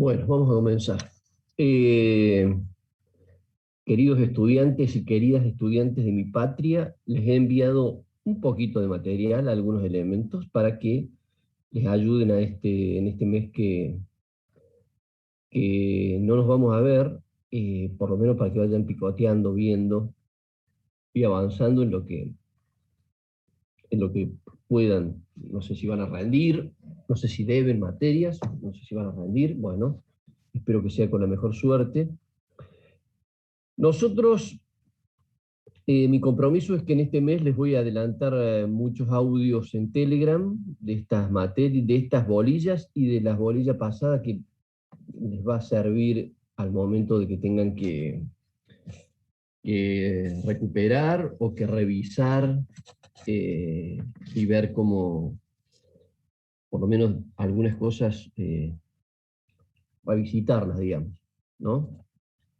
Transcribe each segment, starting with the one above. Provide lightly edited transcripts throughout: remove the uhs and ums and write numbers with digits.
Bueno, vamos a comenzar. Eh, Queridos estudiantes y queridas estudiantes de mi patria, les he enviado un poquito de material, algunos elementos, para que les ayuden en este mes que no nos vamos a ver, por lo menos para que vayan picoteando, viendo y avanzando en lo que puedan. No sé si van a rendir, no sé si deben materias, no sé si van a rendir. Bueno, espero que sea con la mejor suerte. Nosotros, mi compromiso es que en este mes les voy a adelantar muchos audios en Telegram de estas materias, de estas bolillas y de las bolillas pasadas que les va a servir al momento de que tengan que recuperar o que revisar y ver cómo, por lo menos algunas cosas, revisitarlas, digamos, ¿no?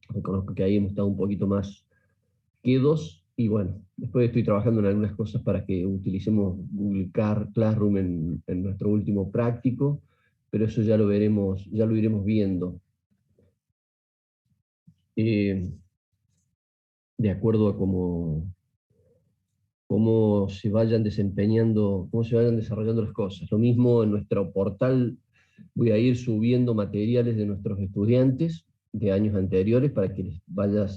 Reconozco que ahí hemos estado un poquito más quedos, y bueno, después estoy trabajando en algunas cosas para que utilicemos Google Classroom en nuestro último práctico, pero eso ya lo veremos, ya lo iremos viendo. Eh, de acuerdo a cómo se vayan desempeñando, cómo se vayan desarrollando las cosas. Lo mismo en nuestro portal voy a ir subiendo materiales de nuestros estudiantes de años anteriores para que les vaya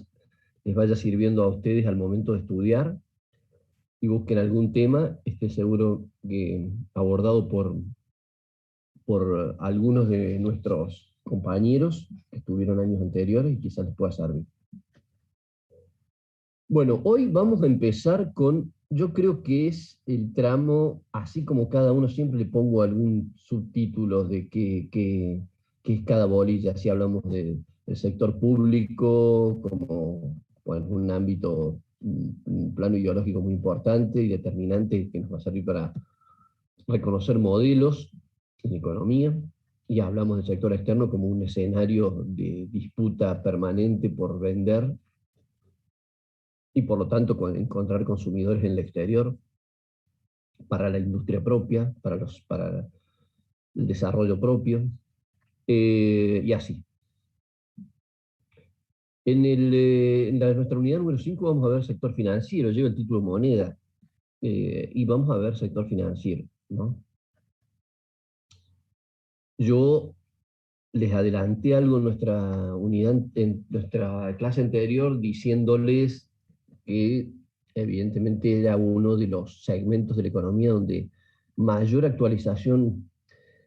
sirviendo a ustedes al momento de estudiar y busquen algún tema, esté seguro que abordado por algunos de nuestros compañeros que estuvieron años anteriores y quizás les pueda servir. Bueno, hoy vamos a empezar con, yo creo que es el tramo, así como cada uno siempre le pongo algún subtítulo de qué es cada bolilla, si hablamos del sector público, como bueno, un ámbito, un plano ideológico muy importante y determinante que nos va a servir para reconocer modelos en economía, y hablamos del sector externo como un escenario de disputa permanente por vender y por lo tanto encontrar consumidores en el exterior para la industria propia, para el desarrollo propio, y así. Nuestra unidad número 5 vamos a ver sector financiero, lleva el título moneda, y vamos a ver sector financiero, ¿no? Yo les adelanté algo en nuestra unidad, en nuestra clase anterior, diciéndoles que evidentemente era uno de los segmentos de la economía donde mayor actualización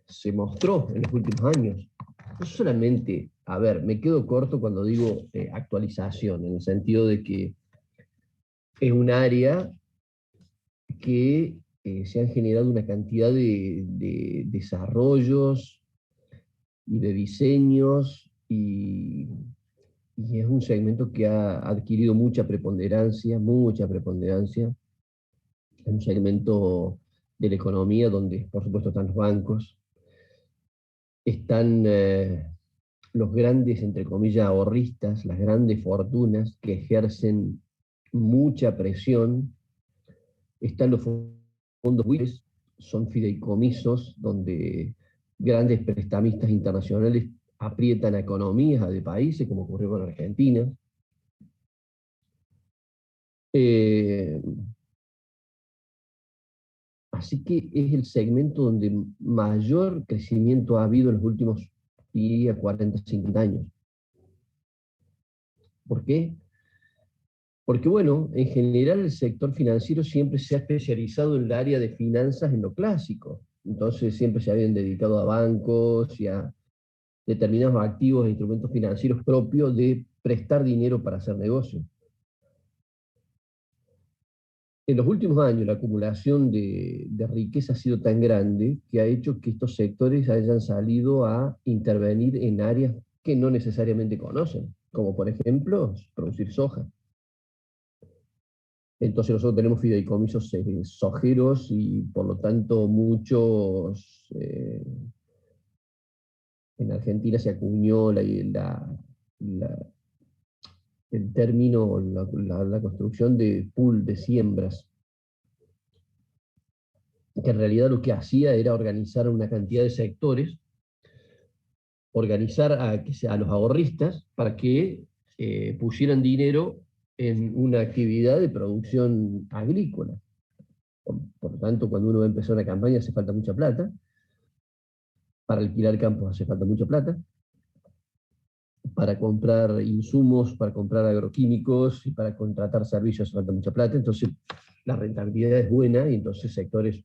se mostró en los últimos años. No solamente, a ver, me quedo corto cuando digo actualización, en el sentido de que es un área que se han generado una cantidad de desarrollos y de diseños, y es un segmento que ha adquirido mucha preponderancia. Es un segmento de la economía donde, por supuesto, están los bancos, están los grandes, entre comillas, ahorristas, las grandes fortunas que ejercen mucha presión, están los fondos buitres, son fideicomisos donde grandes prestamistas internacionales aprietan a economías de países, como ocurrió con Argentina. Eh, Así que es el segmento donde mayor crecimiento ha habido en los últimos, diría, 40, 50 años. ¿Por qué? Porque, bueno, en general el sector financiero siempre se ha especializado en el área de finanzas en lo clásico. Entonces siempre se habían dedicado a bancos y a determinados activos e instrumentos financieros propios de prestar dinero para hacer negocio. En los últimos años la acumulación de riqueza ha sido tan grande que ha hecho que estos sectores hayan salido a intervenir en áreas que no necesariamente conocen, como por ejemplo producir soja. Entonces nosotros tenemos fideicomisos sojeros y por lo tanto muchos, en Argentina se acuñó la- el término, la construcción de pool de siembras, que en realidad lo que hacía era organizar una cantidad de sectores organizar a los ahorristas para que pusieran dinero en una actividad de producción agrícola. Por lo tanto, cuando uno va a empezar una campaña hace falta mucha plata, para alquilar campos hace falta mucha plata, para comprar insumos, para comprar agroquímicos y para contratar servicios hace falta mucha plata. Entonces, la rentabilidad es buena y entonces sectores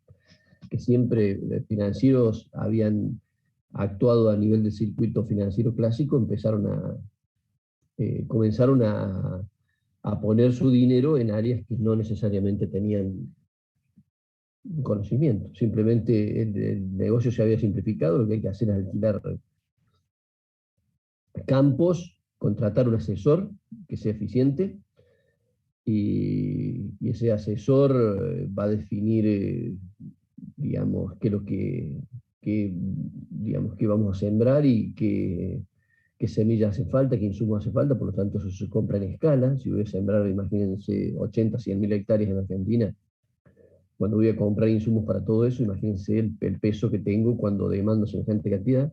que siempre financieros habían actuado a nivel del circuito financiero clásico comenzaron a poner su dinero en áreas que no necesariamente tenían conocimiento. Simplemente el negocio se había simplificado, lo que hay que hacer es alquilar campos, contratar un asesor que sea eficiente y ese asesor va a definir, digamos, digamos, qué vamos a sembrar y qué semillas hace falta, qué insumos hace falta, por lo tanto eso se compra en escala. Si voy a sembrar, imagínense, 80, 100 mil hectáreas en Argentina, cuando voy a comprar insumos para todo eso, imagínense el peso que tengo cuando demando semejante cantidad.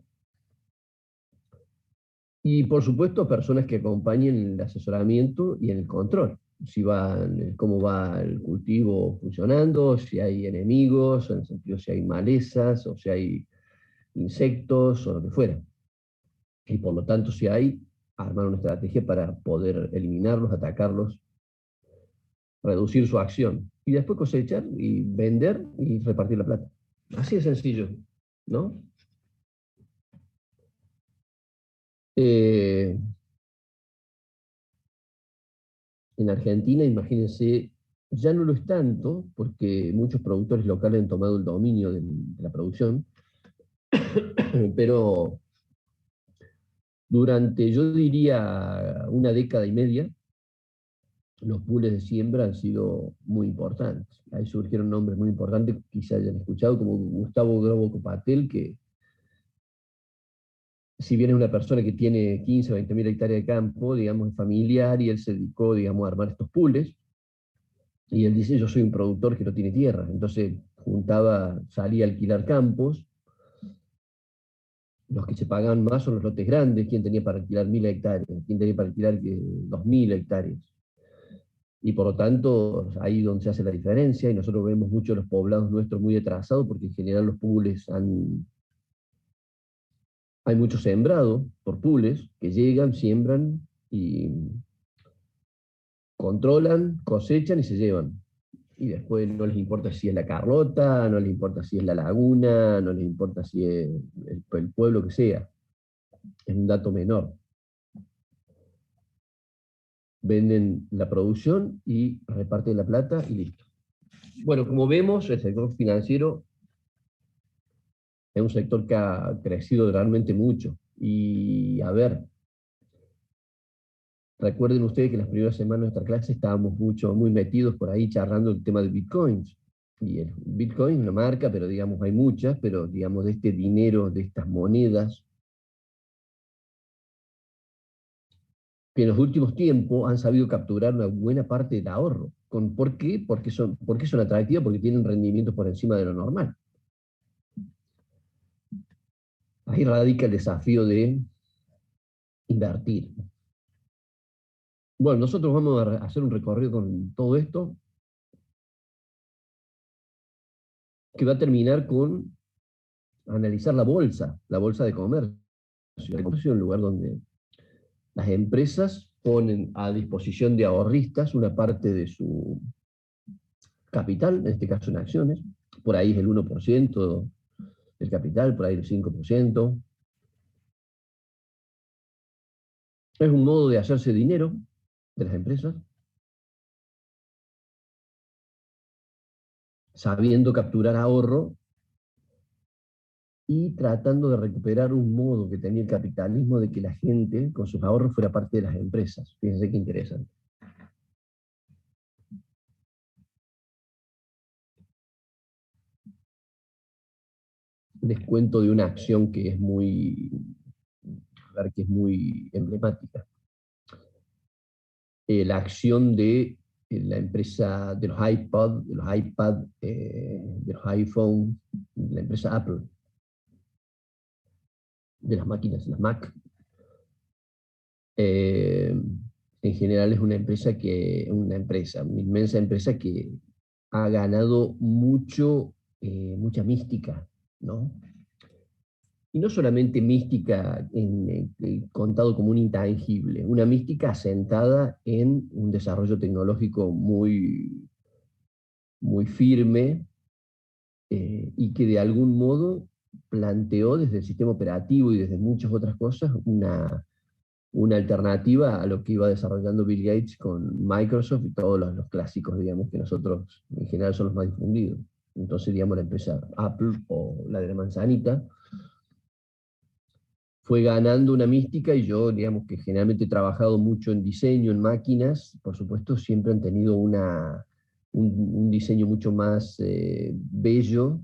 Y por supuesto, personas que acompañen en el asesoramiento y en el control. Si cómo va el cultivo funcionando, si hay enemigos, en el sentido si hay malezas, o si hay insectos, o lo que fuera. Y por lo tanto, si hay, armar una estrategia para poder eliminarlos, atacarlos, reducir su acción. Y después cosechar y vender y repartir la plata. Así de sencillo, ¿no? Eh, en Argentina, imagínense, ya no lo es tanto, porque muchos productores locales han tomado el dominio de la producción, pero durante, yo diría, una década y media, los pools de siembra han sido muy importantes. Ahí surgieron nombres muy importantes, quizá hayan escuchado, como Gustavo Grobo Patel, que si bien es una persona que tiene 15 o 20 mil hectáreas de campo, digamos, es familiar, y él se dedicó, digamos, a armar estos pools. Y él dice, yo soy un productor que no tiene tierra. Entonces salía a alquilar campos. Los que se pagaban más son los lotes grandes. ¿Quién tenía para alquilar 1000 hectáreas? ¿Quién tenía para alquilar 2000 hectáreas? Y por lo tanto, ahí es donde se hace la diferencia. Y nosotros vemos mucho los poblados nuestros muy atrasados, porque en general los pools hay mucho sembrado por pools que llegan, siembran y controlan, cosechan y se llevan. Y después no les importa si es la Carlota, no les importa si es la Laguna, no les importa si es el pueblo que sea. Es un dato menor. Venden la producción y reparten la plata y listo. Bueno, como vemos, el sector financiero es un sector que ha crecido realmente mucho. Y a ver, recuerden ustedes que en las primeras semanas de nuestra clase estábamos muy metidos por ahí charlando el tema de bitcoins. Y el bitcoin es una marca, pero digamos hay muchas, pero digamos de este dinero, de estas monedas, que en los últimos tiempos han sabido capturar una buena parte del ahorro. ¿Por qué? Porque son atractivas, porque tienen rendimientos por encima de lo normal. Ahí radica el desafío de invertir. Bueno, nosotros vamos a hacer un recorrido con todo esto, que va a terminar con analizar la bolsa de comercio. El comercio es un lugar donde las empresas ponen a disposición de ahorristas una parte de su capital, en este caso en acciones, por ahí es el 1% del capital, por ahí el 5%. Es un modo de hacerse dinero de las empresas, sabiendo capturar ahorro y tratando de recuperar un modo que tenía el capitalismo de que la gente con sus ahorros fuera parte de las empresas. Fíjense qué interesante. Les cuento de una acción que es muy emblemática. La acción de la empresa de los iPod, de los iPad, de los iPhone, la empresa Apple. de las máquinas, las Mac. Eh, en general es una una inmensa empresa que ha ganado mucha mística, ¿no? Y no solamente mística contado como un intangible, una mística asentada en un desarrollo tecnológico muy firme, y que de algún modo planteó desde el sistema operativo y desde muchas otras cosas una alternativa a lo que iba desarrollando Bill Gates con Microsoft y todos los clásicos, digamos, que nosotros en general son los más difundidos. Entonces, digamos, la empresa Apple o la de la manzanita fue ganando una mística, y yo, digamos, que generalmente he trabajado mucho en diseño, en máquinas, por supuesto, siempre han tenido un diseño mucho más bello,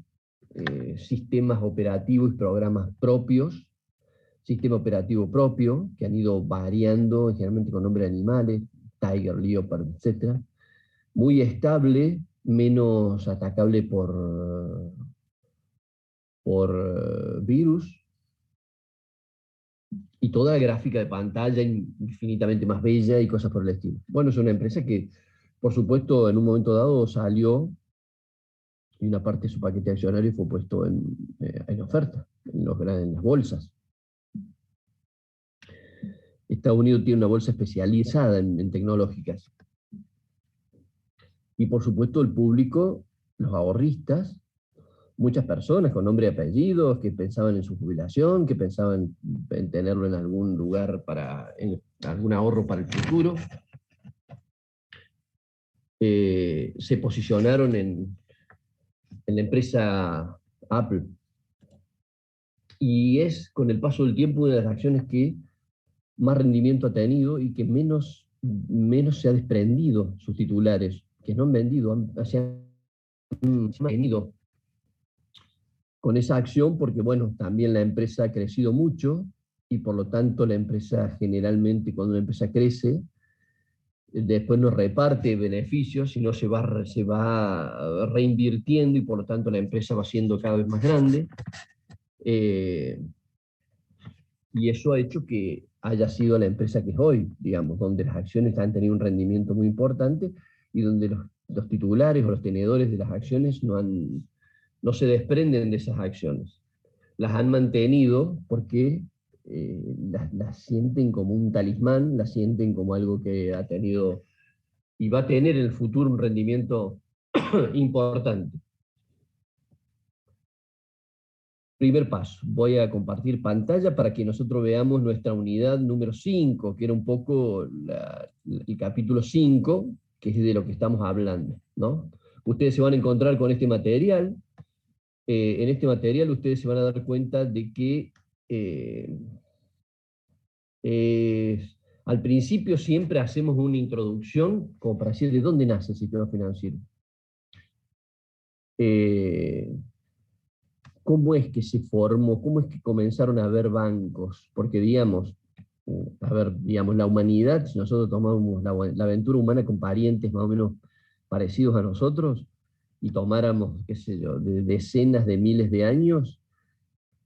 sistemas operativos y programas propios, sistema operativo propio, que han ido variando, generalmente con nombres de animales, Tiger, Leopard, etc. Muy estable, menos atacable por virus, y toda la gráfica de pantalla infinitamente más bella y cosas por el estilo. Bueno, es una empresa que, por supuesto, en un momento dado salió, y una parte de su paquete accionario fue puesto en oferta, en las bolsas. Estados Unidos tiene una bolsa especializada en tecnológicas. Y por supuesto el público, los ahorristas, muchas personas con nombre y apellidos que pensaban en su jubilación, que pensaban en tenerlo en algún lugar en algún ahorro para el futuro, se posicionaron en la empresa Apple. Y es, con el paso del tiempo, una de las acciones que más rendimiento ha tenido y que menos se ha desprendido sus titulares, que no han vendido, se han mantenido con esa acción, porque bueno, también la empresa ha crecido mucho, y por lo tanto la empresa, generalmente cuando una empresa crece, después no reparte beneficios, sino se va reinvirtiendo, y por lo tanto la empresa va siendo cada vez más grande. Y eso ha hecho que haya sido la empresa que es hoy, digamos, donde las acciones han tenido un rendimiento muy importante, y donde los titulares o los tenedores de las acciones no se desprenden de esas acciones. Las han mantenido porque las sienten como un talismán, las sienten como algo que ha tenido y va a tener en el futuro un rendimiento importante. Primer paso, voy a compartir pantalla para que nosotros veamos nuestra unidad número 5, que era un poco el capítulo 5, que es de lo que estamos hablando, ¿no? Ustedes se van a encontrar con este material. En este material ustedes se van a dar cuenta de que al principio siempre hacemos una introducción como para decir de dónde nace el sistema financiero. ¿Cómo es que se formó? ¿Cómo es que comenzaron a haber bancos? Porque, digamos, la humanidad, si nosotros tomamos la aventura humana con parientes más o menos parecidos a nosotros, y tomáramos, qué sé yo, de decenas de miles de años,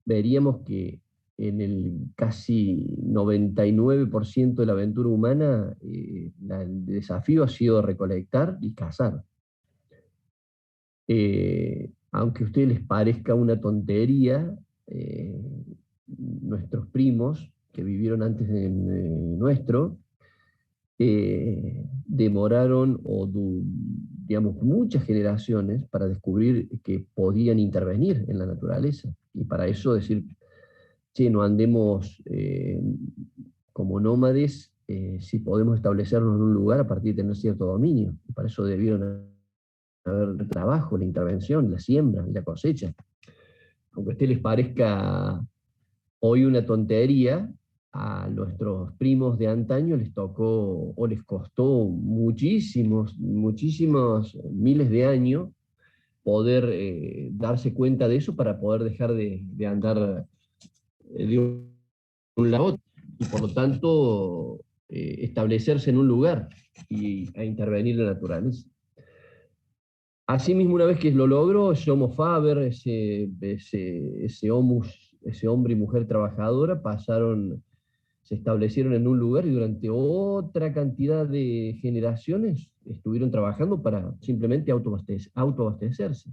veríamos que en el casi 99% de la aventura humana, el desafío ha sido recolectar y cazar. Aunque a ustedes les parezca una tontería, nuestros primos que vivieron antes de nuestro, demoraron, digamos, muchas generaciones para descubrir que podían intervenir en la naturaleza. Y para eso decir, che, no andemos como nómades, si podemos establecernos en un lugar a partir de tener cierto dominio. Y para eso debieron haber trabajo, la intervención, la siembra y la cosecha. Aunque a ustedes les parezca hoy una tontería, a nuestros primos de antaño les tocó o les costó muchísimos miles de años poder darse cuenta de eso, para poder dejar de andar de un lado a otro, y por lo tanto establecerse en un lugar e intervenir en la naturaleza. Asimismo, una vez que lo logró, ese Homo faber, ese Homus ese hombre y mujer trabajadora se establecieron en un lugar y durante otra cantidad de generaciones estuvieron trabajando para simplemente autoabastecerse.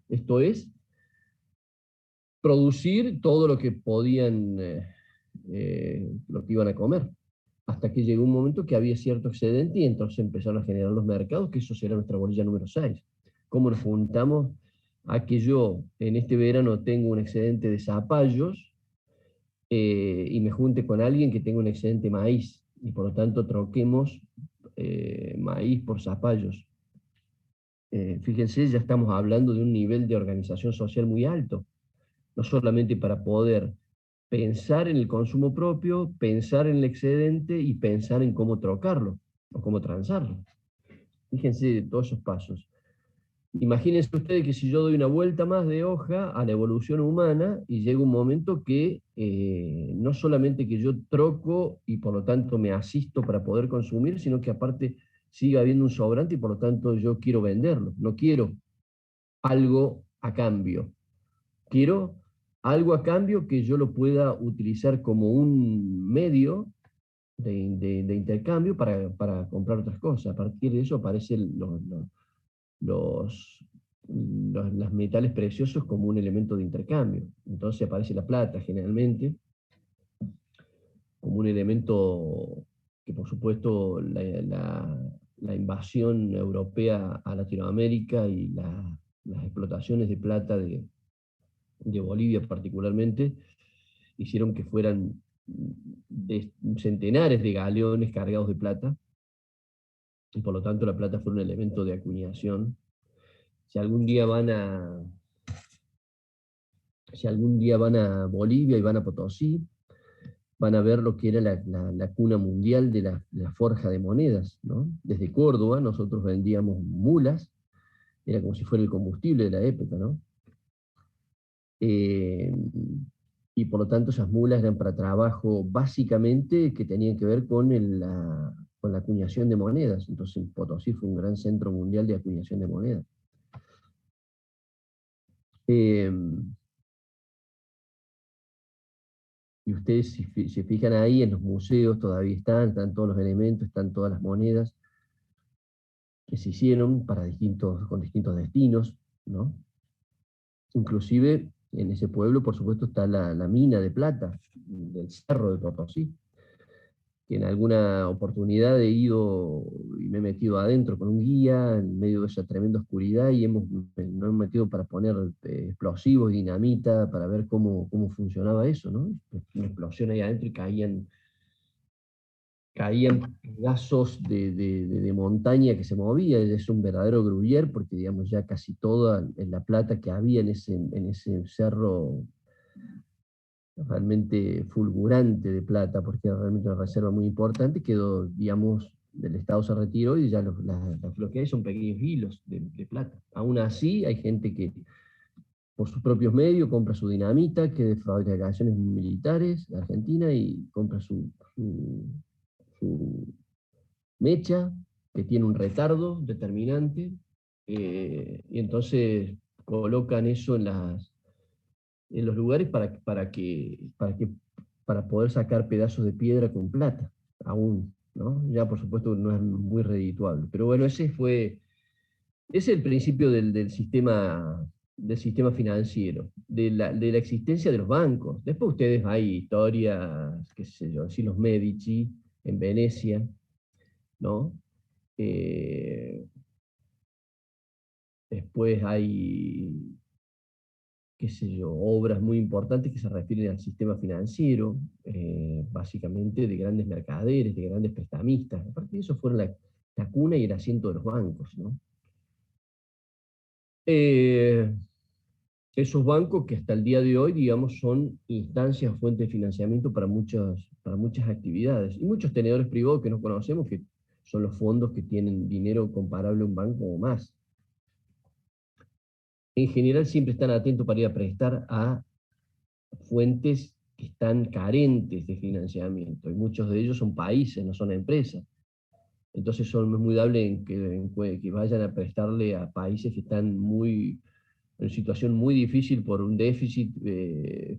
Esto es, producir todo lo que podían, lo que iban a comer, hasta que llegó un momento que había cierto excedente y entonces empezaron a generar los mercados, que eso será nuestra bolilla número 6. ¿Cómo nos juntamos a que yo en este verano tengo un excedente de zapallos y me junte con alguien que tenga un excedente maíz, y por lo tanto troquemos maíz por zapallos? Fíjense, ya estamos hablando de un nivel de organización social muy alto, no solamente para poder pensar en el consumo propio, pensar en el excedente y pensar en cómo trocarlo o cómo transarlo. Fíjense todos esos pasos. Imagínense ustedes que si yo doy una vuelta más de hoja a la evolución humana y llega un momento que no solamente que yo troco y por lo tanto me asisto para poder consumir, sino que aparte siga habiendo un sobrante y por lo tanto yo quiero venderlo. No quiero algo a cambio. Quiero algo a cambio que yo lo pueda utilizar como un medio de intercambio para comprar otras cosas. A partir de eso aparecen los, los metales preciosos como un elemento de intercambio. Entonces aparece la plata generalmente como un elemento que, por supuesto, la invasión europea a Latinoamérica y las explotaciones de plata de Bolivia particularmente, hicieron que fueran centenares de galeones cargados de plata, y por lo tanto la plata fue un elemento de acuñación. Si algún día van a, si algún día van a Bolivia y van a Potosí, van a ver lo que era la cuna mundial de la forja de monedas, ¿no? Desde Córdoba nosotros vendíamos mulas, era como si fuera el combustible de la época, ¿no? Eh, y por lo tanto esas mulas eran para trabajo básicamente que tenían que ver con la acuñación de monedas. Entonces Potosí fue un gran centro mundial de acuñación de monedas. Eh, y ustedes si se fijan ahí en los museos todavía están todos los elementos, están todas las monedas que se hicieron con distintos destinos, ¿no? Inclusive en ese pueblo, por supuesto, está la mina de plata del Cerro de Potosí, que en alguna oportunidad he ido y me he metido adentro con un guía en medio de esa tremenda oscuridad y nos hemos metido para poner explosivos, dinamita, para ver cómo funcionaba eso, ¿no? Una explosión ahí adentro y caían pedazos de montaña que se movía, es un verdadero gruyer, porque digamos ya casi toda la plata que había en ese cerro realmente fulgurante de plata, porque era realmente una reserva muy importante, quedó, digamos, del Estado se retiró y ya lo que hay son pequeños hilos de plata. Aún así hay gente que por sus propios medios compra su dinamita, que es de fabricaciones militares de Argentina, y compra su mecha, que tiene un retardo determinante, y entonces colocan eso en los lugares para poder sacar pedazos de piedra con plata, aún, ¿no? Ya por supuesto no es muy redituable. Pero bueno, ese es el principio del sistema financiero, de la existencia de los bancos. Después ustedes hay historias, qué sé yo, así los Medici en Venecia, ¿no? Eh, Después hay, qué sé yo, obras muy importantes que se refieren al sistema financiero, básicamente de grandes mercaderes, de grandes prestamistas. Aparte de eso fueron la cuna y el asiento de los bancos, ¿no? Eh, Esos bancos que hasta el día de hoy, digamos, son instancias, fuentes de financiamiento para muchas actividades. Y muchos tenedores privados que no conocemos, que son los fondos que tienen dinero comparable a un banco o más. En general siempre están atentos para ir a prestar a fuentes que están carentes de financiamiento, y muchos de ellos son países, no son empresas. Entonces son muy dables que vayan a prestarle a países que están muy en situación muy difícil por un déficit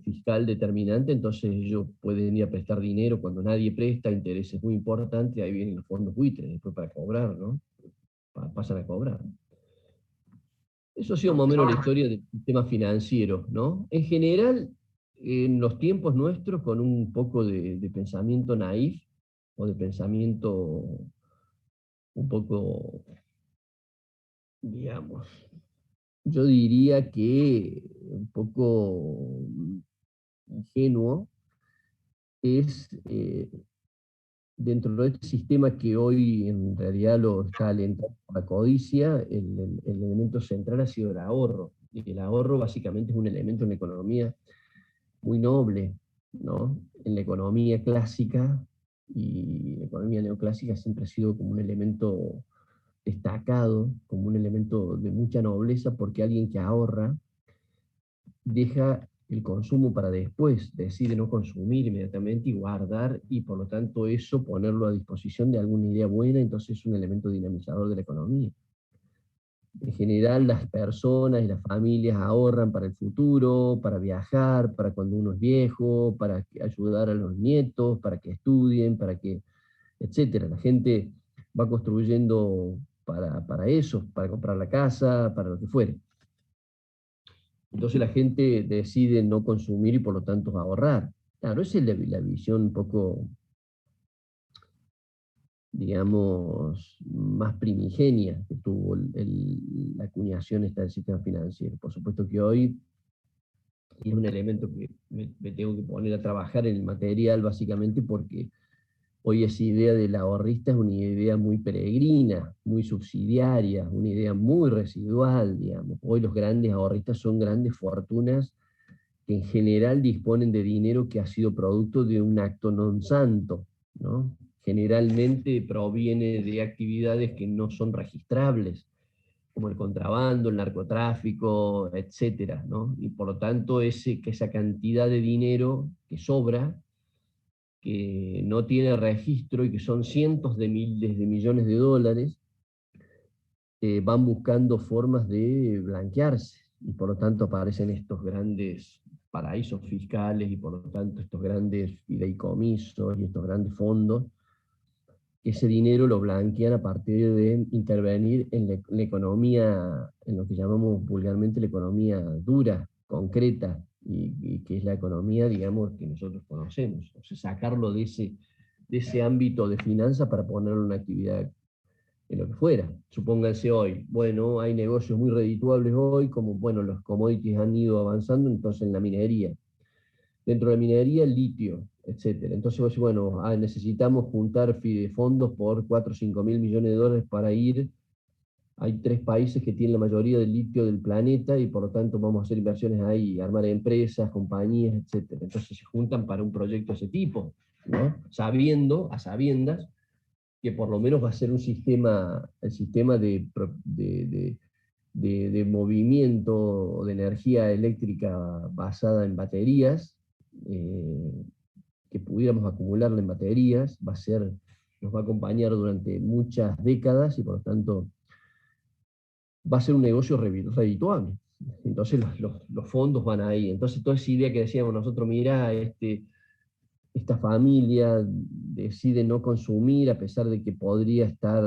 fiscal determinante, entonces ellos pueden ir a prestar dinero cuando nadie presta, intereses muy importantes, ahí vienen los fondos buitres, después para cobrar, ¿no? Pasan a cobrar. Eso ha sido más o menos la historia del sistema financiero, ¿no? En general, en los tiempos nuestros, con un poco de pensamiento naif, o de pensamiento un poco, digamos, yo diría que un poco ingenuo, es dentro de este sistema que hoy en realidad lo está alentando la codicia, el elemento central ha sido el ahorro. Y el ahorro básicamente es un elemento en la economía muy noble, ¿no? En la economía clásica y la economía neoclásica siempre ha sido como un elemento destacado, como un elemento de mucha nobleza, porque alguien que ahorra deja el consumo para después, decide no consumir inmediatamente y guardar, y por lo tanto eso ponerlo a disposición de alguna idea buena, entonces es un elemento dinamizador de la economía. En general las personas y las familias ahorran para el futuro, para viajar, para cuando uno es viejo, para ayudar a los nietos, para que estudien, para que, etcétera. La gente va construyendo para eso, para comprar la casa, para lo que fuere. Entonces la gente decide no consumir y por lo tanto ahorrar. Claro, esa es la visión un poco, digamos, más primigenia que tuvo la acuñación esta del sistema financiero. Por supuesto que hoy es un elemento que me tengo que poner a trabajar en el material básicamente porque hoy esa idea del ahorrista es una idea muy peregrina, muy subsidiaria, una idea muy residual, digamos. Hoy los grandes ahorristas son grandes fortunas que en general disponen de dinero que ha sido producto de un acto non santo, ¿no? Generalmente proviene de actividades que no son registrables, como el contrabando, el narcotráfico, etcétera, ¿no? Y por lo tanto que esa cantidad de dinero que sobra, que no tiene registro y que son cientos de miles de millones de dólares, van buscando formas de blanquearse y por lo tanto aparecen estos grandes paraísos fiscales y por lo tanto estos grandes fideicomisos y estos grandes fondos, que ese dinero lo blanquean a partir de intervenir en la economía, en lo que llamamos vulgarmente la economía dura, concreta, y que es la economía, digamos, que nosotros conocemos. O sea, sacarlo de ese ámbito de finanzas para ponerlo en una actividad en lo que fuera. Supónganse hoy, bueno, hay negocios muy redituables hoy, como, bueno, los commodities han ido avanzando, entonces en la minería. Dentro de la minería, el litio, etcétera. Entonces, vos decís, bueno, necesitamos juntar fondos por 4 o 5 mil millones de dólares para ir. Hay 3 países que tienen la mayoría del litio del planeta y por lo tanto vamos a hacer inversiones ahí, armar empresas, compañías, etcétera. Entonces se juntan para un proyecto de ese tipo, ¿no? Sabiendo, a sabiendas, que por lo menos va a ser un sistema, el sistema de movimiento de energía eléctrica basada en baterías, eh, que pudiéramos acumularla en baterías, nos va a acompañar durante muchas décadas y por lo tanto va a ser un negocio redituable. Entonces los fondos van ahí. Entonces toda esa idea que decíamos nosotros, mira, esta familia decide no consumir a pesar de que podría estar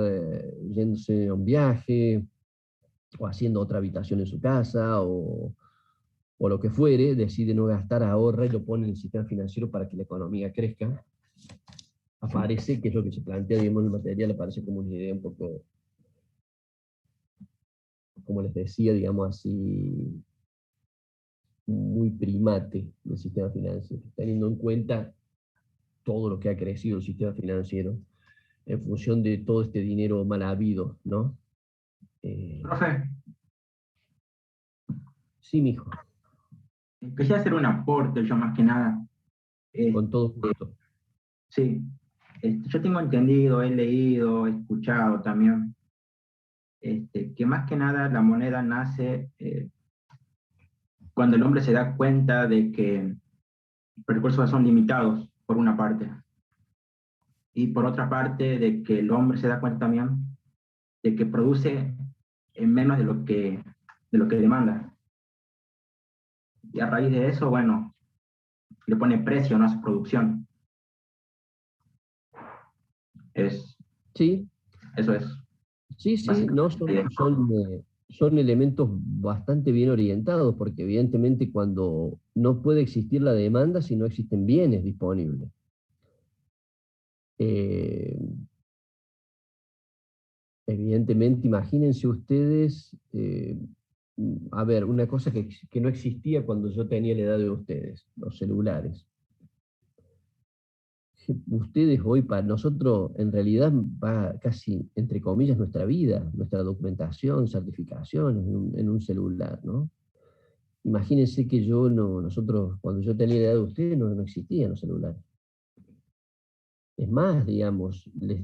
yéndose a un viaje o haciendo otra habitación en su casa o lo que fuere, decide no gastar, ahorra y lo pone en el sistema financiero para que la economía crezca. Aparece, que es lo que se plantea, digamos, en el material, aparece como una idea un poco, como les decía, digamos así, muy primate del sistema financiero, teniendo en cuenta todo lo que ha crecido el sistema financiero en función de todo este dinero mal habido, ¿no? Profe, Sí, mijo, quería hacer un aporte yo más que nada. con Este, todo gusto. sí, yo tengo entendido, he leído, he escuchado también, que más que nada la moneda nace cuando el hombre se da cuenta de que los recursos son limitados, por una parte, y por otra parte, de que el hombre se da cuenta también de que produce en menos de lo que demanda. y a raíz de eso, bueno, le pone precio, ¿no?, a su producción. Es, Sí, eso es sí, sí, no, básicamente la idea. son elementos bastante bien orientados, porque evidentemente cuando no puede existir la demanda si no existen bienes disponibles. Eh, Evidentemente, imagínense ustedes, a ver, una cosa que no existía cuando yo tenía la edad de ustedes, los celulares. Ustedes hoy, para nosotros, en realidad va casi, entre comillas, nuestra vida, nuestra documentación, certificaciones en un celular, ¿no? Imagínense que nosotros, cuando yo tenía la edad de ustedes, no existían los celulares. Es más, digamos, les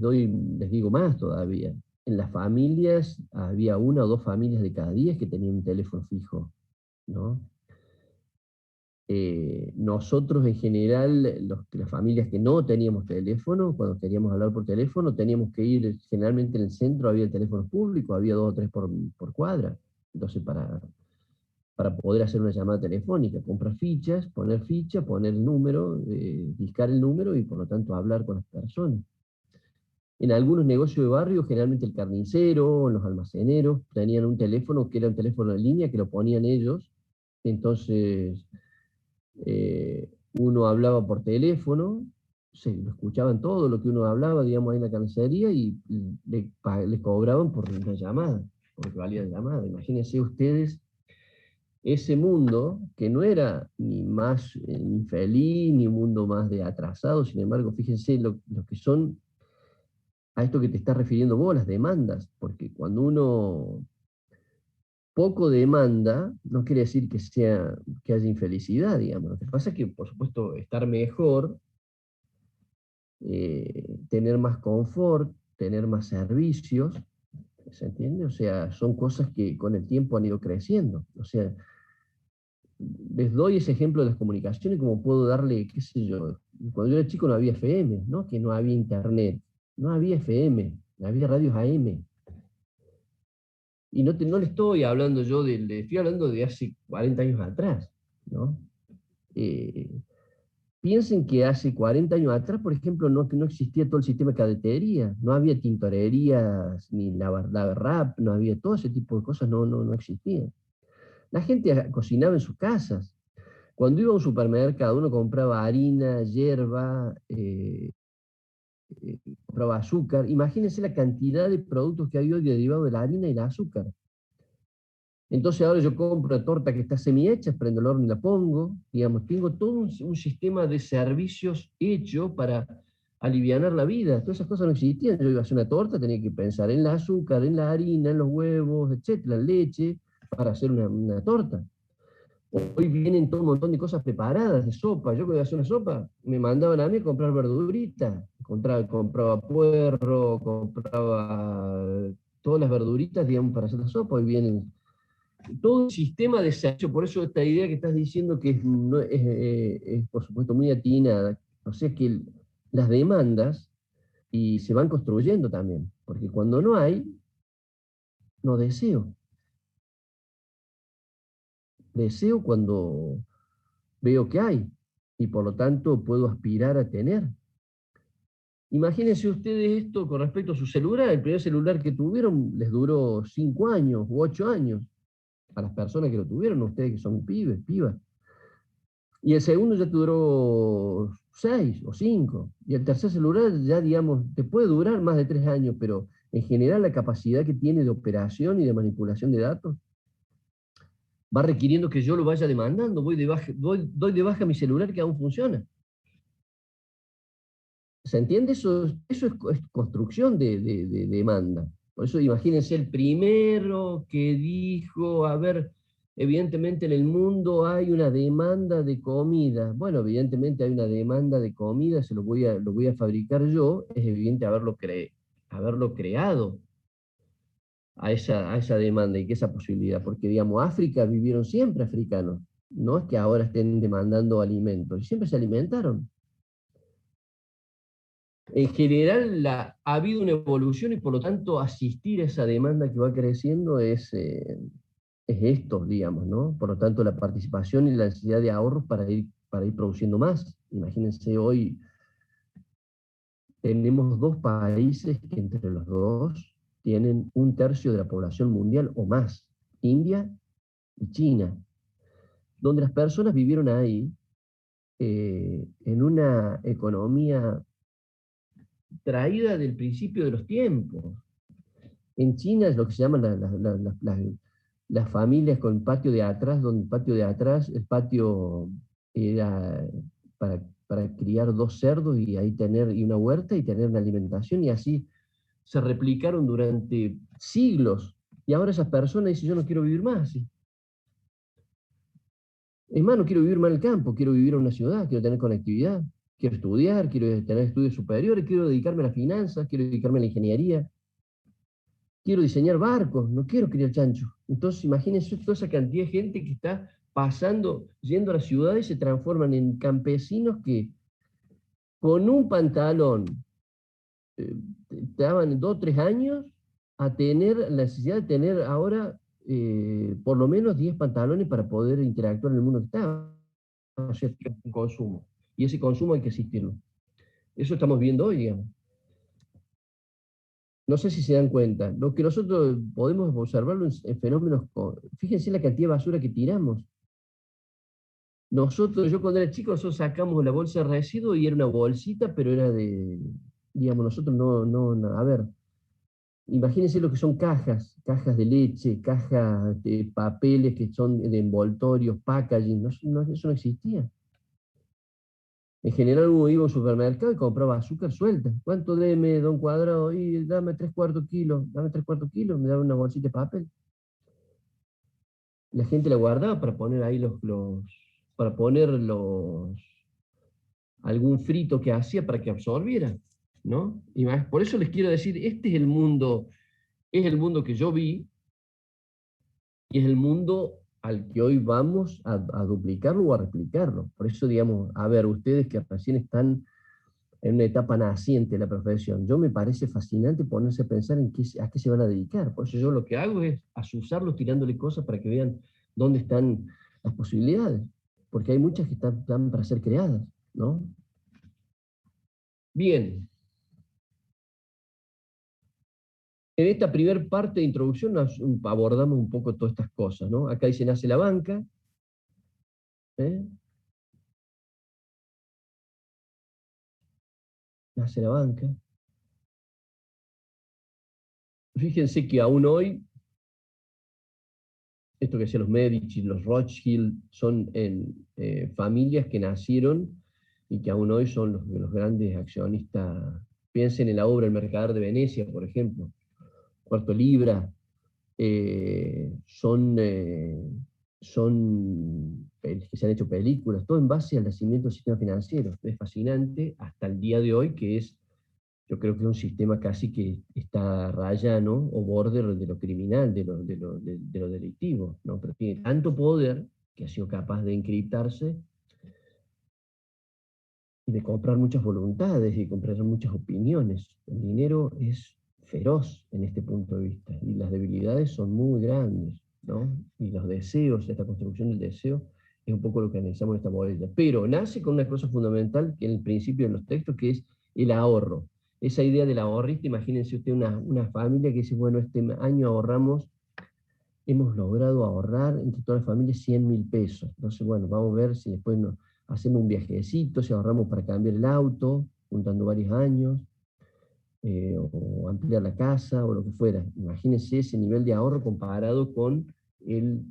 digo más todavía. En las familias había una o dos familias de cada 10 que tenían un teléfono fijo, ¿no? Nosotros en general, las familias que no teníamos teléfono, cuando queríamos hablar por teléfono, teníamos que ir, generalmente en el centro había teléfonos públicos, había 2 o 3 por cuadra. Entonces, para poder hacer una llamada telefónica, comprar fichas, poner ficha, poner el número, discar el número y por lo tanto hablar con las personas. En algunos negocios de barrio, generalmente el carnicero, los almaceneros, tenían un teléfono que era un teléfono en línea que lo ponían ellos. Entonces, uno hablaba por teléfono, se lo escuchaban todo lo que uno hablaba, digamos, ahí en la carnicería y le cobraban por la llamada, porque valía la llamada. Imagínense ustedes ese mundo que no era ni más infeliz, ni un mundo más de atrasado, sin embargo, fíjense lo que son a esto que te estás refiriendo vos, las demandas, porque cuando uno poco demanda, no quiere decir que haya infelicidad, digamos. Lo que pasa es que, por supuesto, estar mejor, tener más confort, tener más servicios, ¿se entiende? O sea, son cosas que con el tiempo han ido creciendo. O sea, les doy ese ejemplo de las comunicaciones como puedo darle, qué sé yo, cuando yo era chico no había FM, ¿no? Que no había internet, no había FM, había radios AM. Y no le estoy hablando yo le estoy hablando de hace 40 años atrás, ¿no? Eh, Piensen que hace 40 años atrás, por ejemplo, no existía todo el sistema de cadetería, no había tintorerías, ni lavarrap, no había todo ese tipo de cosas, no existían. La gente cocinaba en sus casas. Cuando iba a un supermercado, uno compraba harina, hierba, compraba azúcar. Imagínense la cantidad de productos que hay hoy derivados de la harina y el azúcar. Entonces ahora yo compro una torta que está semi-hecha, prendo el horno y la pongo, digamos, tengo todo un sistema de servicios hecho para alivianar la vida. Todas esas cosas no existían. Yo iba a hacer una torta, tenía que pensar en el azúcar, en la harina, en los huevos, etcétera, en leche, para hacer una torta. Hoy vienen todo un montón de cosas preparadas, de sopa. Yo cuando iba a hacer una sopa, me mandaban a mí a comprar verduritas. Compraba puerro, compraba todas las verduritas, digamos, para hacer la sopa. Hoy vienen todo un sistema de servicio, por eso esta idea que estás diciendo que es, por supuesto muy atinada, o sea que las demandas y se van construyendo también, porque cuando no hay, no deseo cuando veo que hay, y por lo tanto puedo aspirar a tener. Imagínense ustedes esto con respecto a su celular, el primer celular que tuvieron les duró 5 años u 8 años, a las personas que lo tuvieron, ustedes que son pibes, pibas. Y el segundo ya te duró 6 o 5. Y el tercer celular ya, digamos, te puede durar más de 3 años, pero en general la capacidad que tiene de operación y de manipulación de datos va requiriendo que yo lo vaya demandando. Doy de baja mi celular que aún funciona. ¿Se entiende? Eso es construcción de demanda. Por eso imagínense el primero que dijo, a ver, evidentemente en el mundo hay una demanda de comida. Bueno, evidentemente hay una demanda de comida, lo voy a fabricar yo, es evidente haberlo creado a esa demanda y que esa posibilidad, porque digamos, África vivieron siempre africanos, no es que ahora estén demandando alimentos, y siempre se alimentaron. En general ha habido una evolución y por lo tanto asistir a esa demanda que va creciendo es esto, digamos, ¿no? Por lo tanto, la participación y la necesidad de ahorros para ir produciendo más. Imagínense, hoy tenemos dos países que entre los dos tienen un tercio de la población mundial o más, India y China, donde las personas vivieron ahí en una economía traída del principio de los tiempos. En China es lo que se llaman las familias con patio de atrás, donde el patio de atrás, el patio era para criar dos cerdos y ahí tener y una huerta y tener una alimentación, y así se replicaron durante siglos. Y ahora esas personas dicen, yo no quiero vivir más así. Es más, no quiero vivir más en el campo, quiero vivir en una ciudad, quiero tener conectividad, quiero estudiar, quiero tener estudios superiores, quiero dedicarme a las finanzas, quiero dedicarme a la ingeniería, quiero diseñar barcos, no quiero criar chanchos. Entonces, imagínense toda esa cantidad de gente que está pasando, yendo a las ciudades, se transforman en campesinos que con un pantalón eh, estaban 2 o 3 años a tener la necesidad de tener ahora por lo menos 10 pantalones para poder interactuar en el mundo que está. O sea, un consumo. Y ese consumo hay que asistirlo. Eso estamos viendo hoy, digamos. No sé si se dan cuenta. Lo que nosotros podemos observarlo en fenómenos, fíjense la cantidad de basura que tiramos. Nosotros, yo cuando era chico, nosotros sacamos la bolsa de residuos y era una bolsita, pero era de, digamos, nosotros a ver, imagínense lo que son cajas, cajas de leche, cajas de papeles que son de envoltorios, packaging, eso no existía. En general uno iba a un supermercado y compraba azúcar suelta. ¿Cuánto deme, don Cuadrado? Y dame 3/4 kilos, dame 3/4 kilos, me daba una bolsita de papel. La gente la guardaba para poner ahí para poner algún frito que hacía para que absorbiera, ¿no? Y más, por eso les quiero decir, este es el mundo que yo vi y es el mundo al que hoy vamos a duplicarlo o a replicarlo. Por eso, digamos, a ver, ustedes que recién están en una etapa naciente de la profesión, yo me parece fascinante ponerse a pensar a qué se van a dedicar. Por eso yo lo que hago es asusarlos tirándole cosas para que vean dónde están las posibilidades, porque hay muchas que están para ser creadas, ¿no? Bien, en esta primera parte de introducción abordamos un poco todas estas cosas, ¿no? Acá dice nace la banca, ¿eh? Nace la banca. Fíjense que aún hoy, esto que decían los Medici, los Rothschild, son familias que nacieron y que aún hoy son los grandes accionistas. Piensen en la obra El Mercader de Venecia, por ejemplo, Cuarto Libra, son, que se han hecho películas, todo en base al nacimiento del sistema financiero. Es fascinante hasta el día de hoy, que es, yo creo que es un sistema casi que está a raya, ¿no? O border de lo criminal, de lo delictivo, ¿no? Pero tiene tanto poder que ha sido capaz de encriptarse y de comprar muchas voluntades y de comprar muchas opiniones. El dinero es feroz en este punto de vista y las debilidades son muy grandes, ¿no? Y los deseos, esta construcción del deseo, es un poco lo que analizamos en esta modalidad. Pero nace con una cosa fundamental que en el principio de los textos, que es el ahorro. Esa idea del ahorrista, imagínense usted una familia que dice, bueno, este año ahorramos, hemos logrado ahorrar entre toda la familia 100.000 pesos. Entonces, bueno, vamos a ver si después hacemos un viajecito, si ahorramos para cambiar el auto, juntando varios años, o ampliar la casa, o lo que fuera. Imagínense ese nivel de ahorro comparado con el,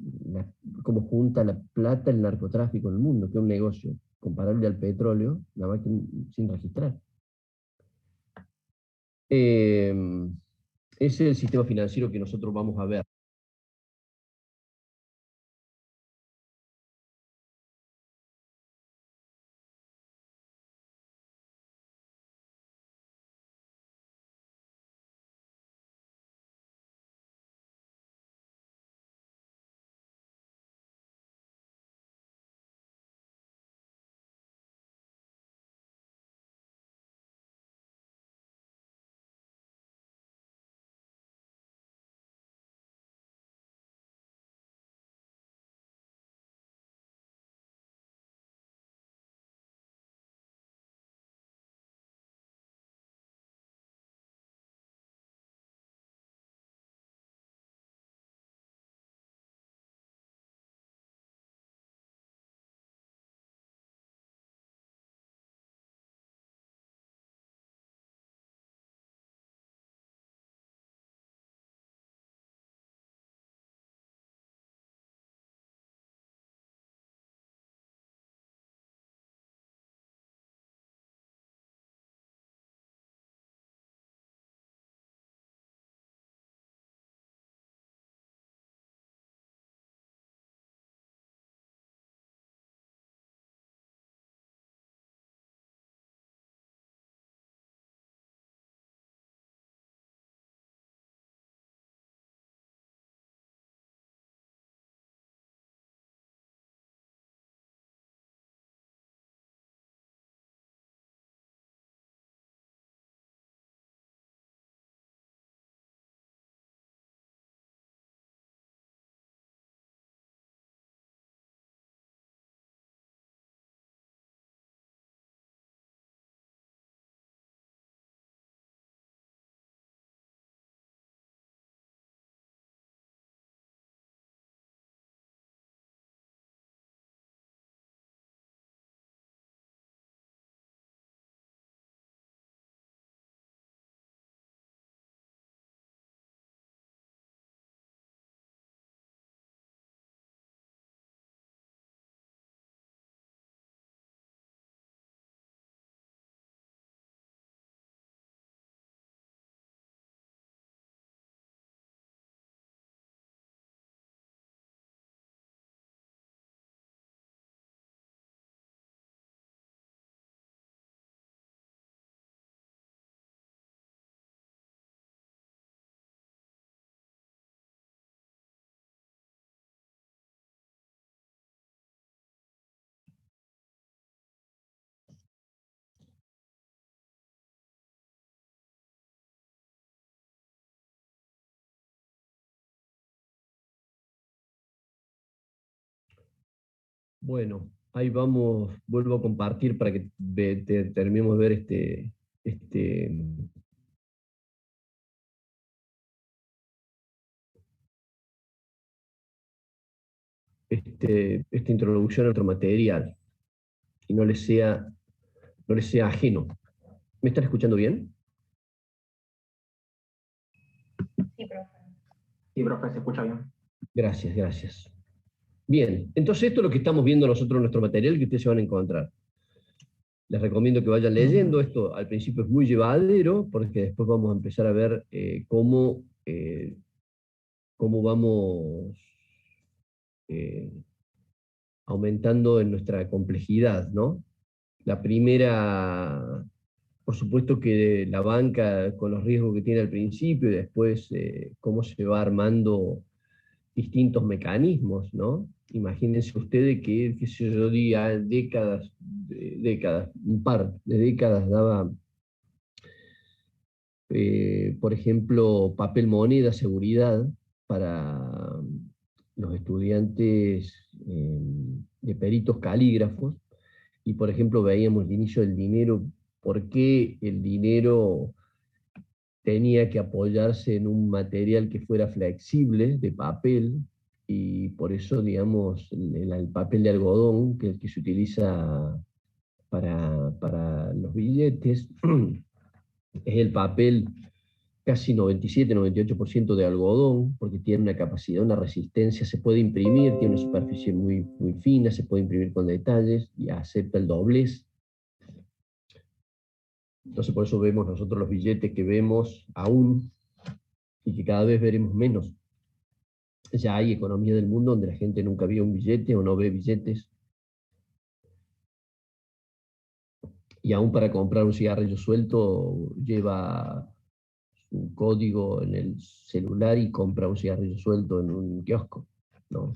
cómo junta la plata el narcotráfico en el mundo, que es un negocio comparable al petróleo, nada más que sin registrar. Ese es el sistema financiero que nosotros vamos a ver. Bueno, ahí vamos, vuelvo a compartir para que terminemos de ver este, esta introducción a otro material y no les sea ajeno. ¿Me están escuchando bien? Sí, profe. Sí, profe, se escucha bien. Gracias, gracias. Bien, entonces esto es lo que estamos viendo nosotros en nuestro material que ustedes se van a encontrar. Les recomiendo que vayan leyendo. Esto al principio es muy llevadero, porque después vamos a empezar a ver cómo vamos eh, aumentando en nuestra complejidad, ¿no? La primera, por supuesto que la banca con los riesgos que tiene al principio y después cómo se va armando distintos mecanismos, ¿no? Imagínense ustedes que, qué sé yo, diga, décadas, un par de décadas daba, por ejemplo, papel moneda, seguridad para los estudiantes de peritos calígrafos, y por ejemplo veíamos el inicio del dinero, por qué el dinero tenía que apoyarse en un material que fuera flexible, de papel, y por eso, digamos, el papel de algodón, que es el que se utiliza para los billetes, es el papel casi 97-98% de algodón, porque tiene una capacidad, una resistencia, se puede imprimir, tiene una superficie muy, muy fina, se puede imprimir con detalles y acepta el doblez. Entonces por eso vemos nosotros los billetes que vemos aún y que cada vez veremos menos. Ya hay economía del mundo donde la gente nunca vio un billete o no ve billetes. Y aún para comprar un cigarrillo suelto lleva un código en el celular y compra un cigarrillo suelto en un kiosco, ¿no?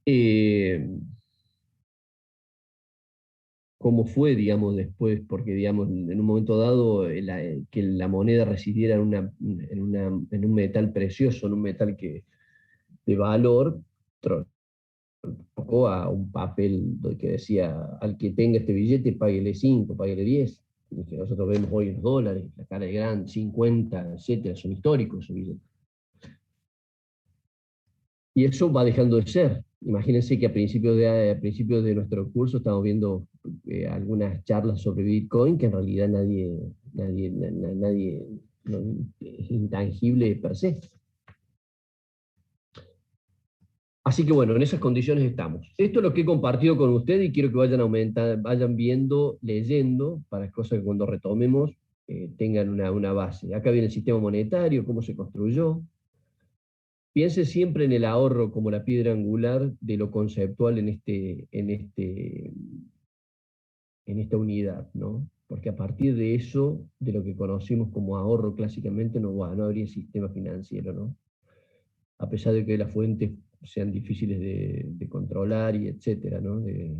Eh, ¿Cómo fue, digamos, después? Porque, digamos, en un momento dado, que la moneda residiera en un metal precioso, en un metal de valor, tocó a un papel que decía, al que tenga este billete, páguele 5, páguele 10, y que nosotros vemos hoy en los dólares, la cara de gran, 50, etcétera, son históricos esos billetes. Y eso va dejando de ser. Imagínense que a principios de nuestro curso estamos viendo algunas charlas sobre Bitcoin que en realidad nadie es intangible per se. Así que bueno, en esas condiciones estamos. Esto es lo que he compartido con ustedes y quiero que vayan viendo, leyendo, para cosas que cuando retomemos tengan una base. Acá viene el sistema monetario, cómo se construyó. Piense siempre en el ahorro como la piedra angular de lo conceptual en esta unidad, ¿no? Porque a partir de eso, de lo que conocimos como ahorro clásicamente, no habría sistema financiero, ¿no? A pesar de que las fuentes sean difíciles de controlar y etcétera, ¿no? De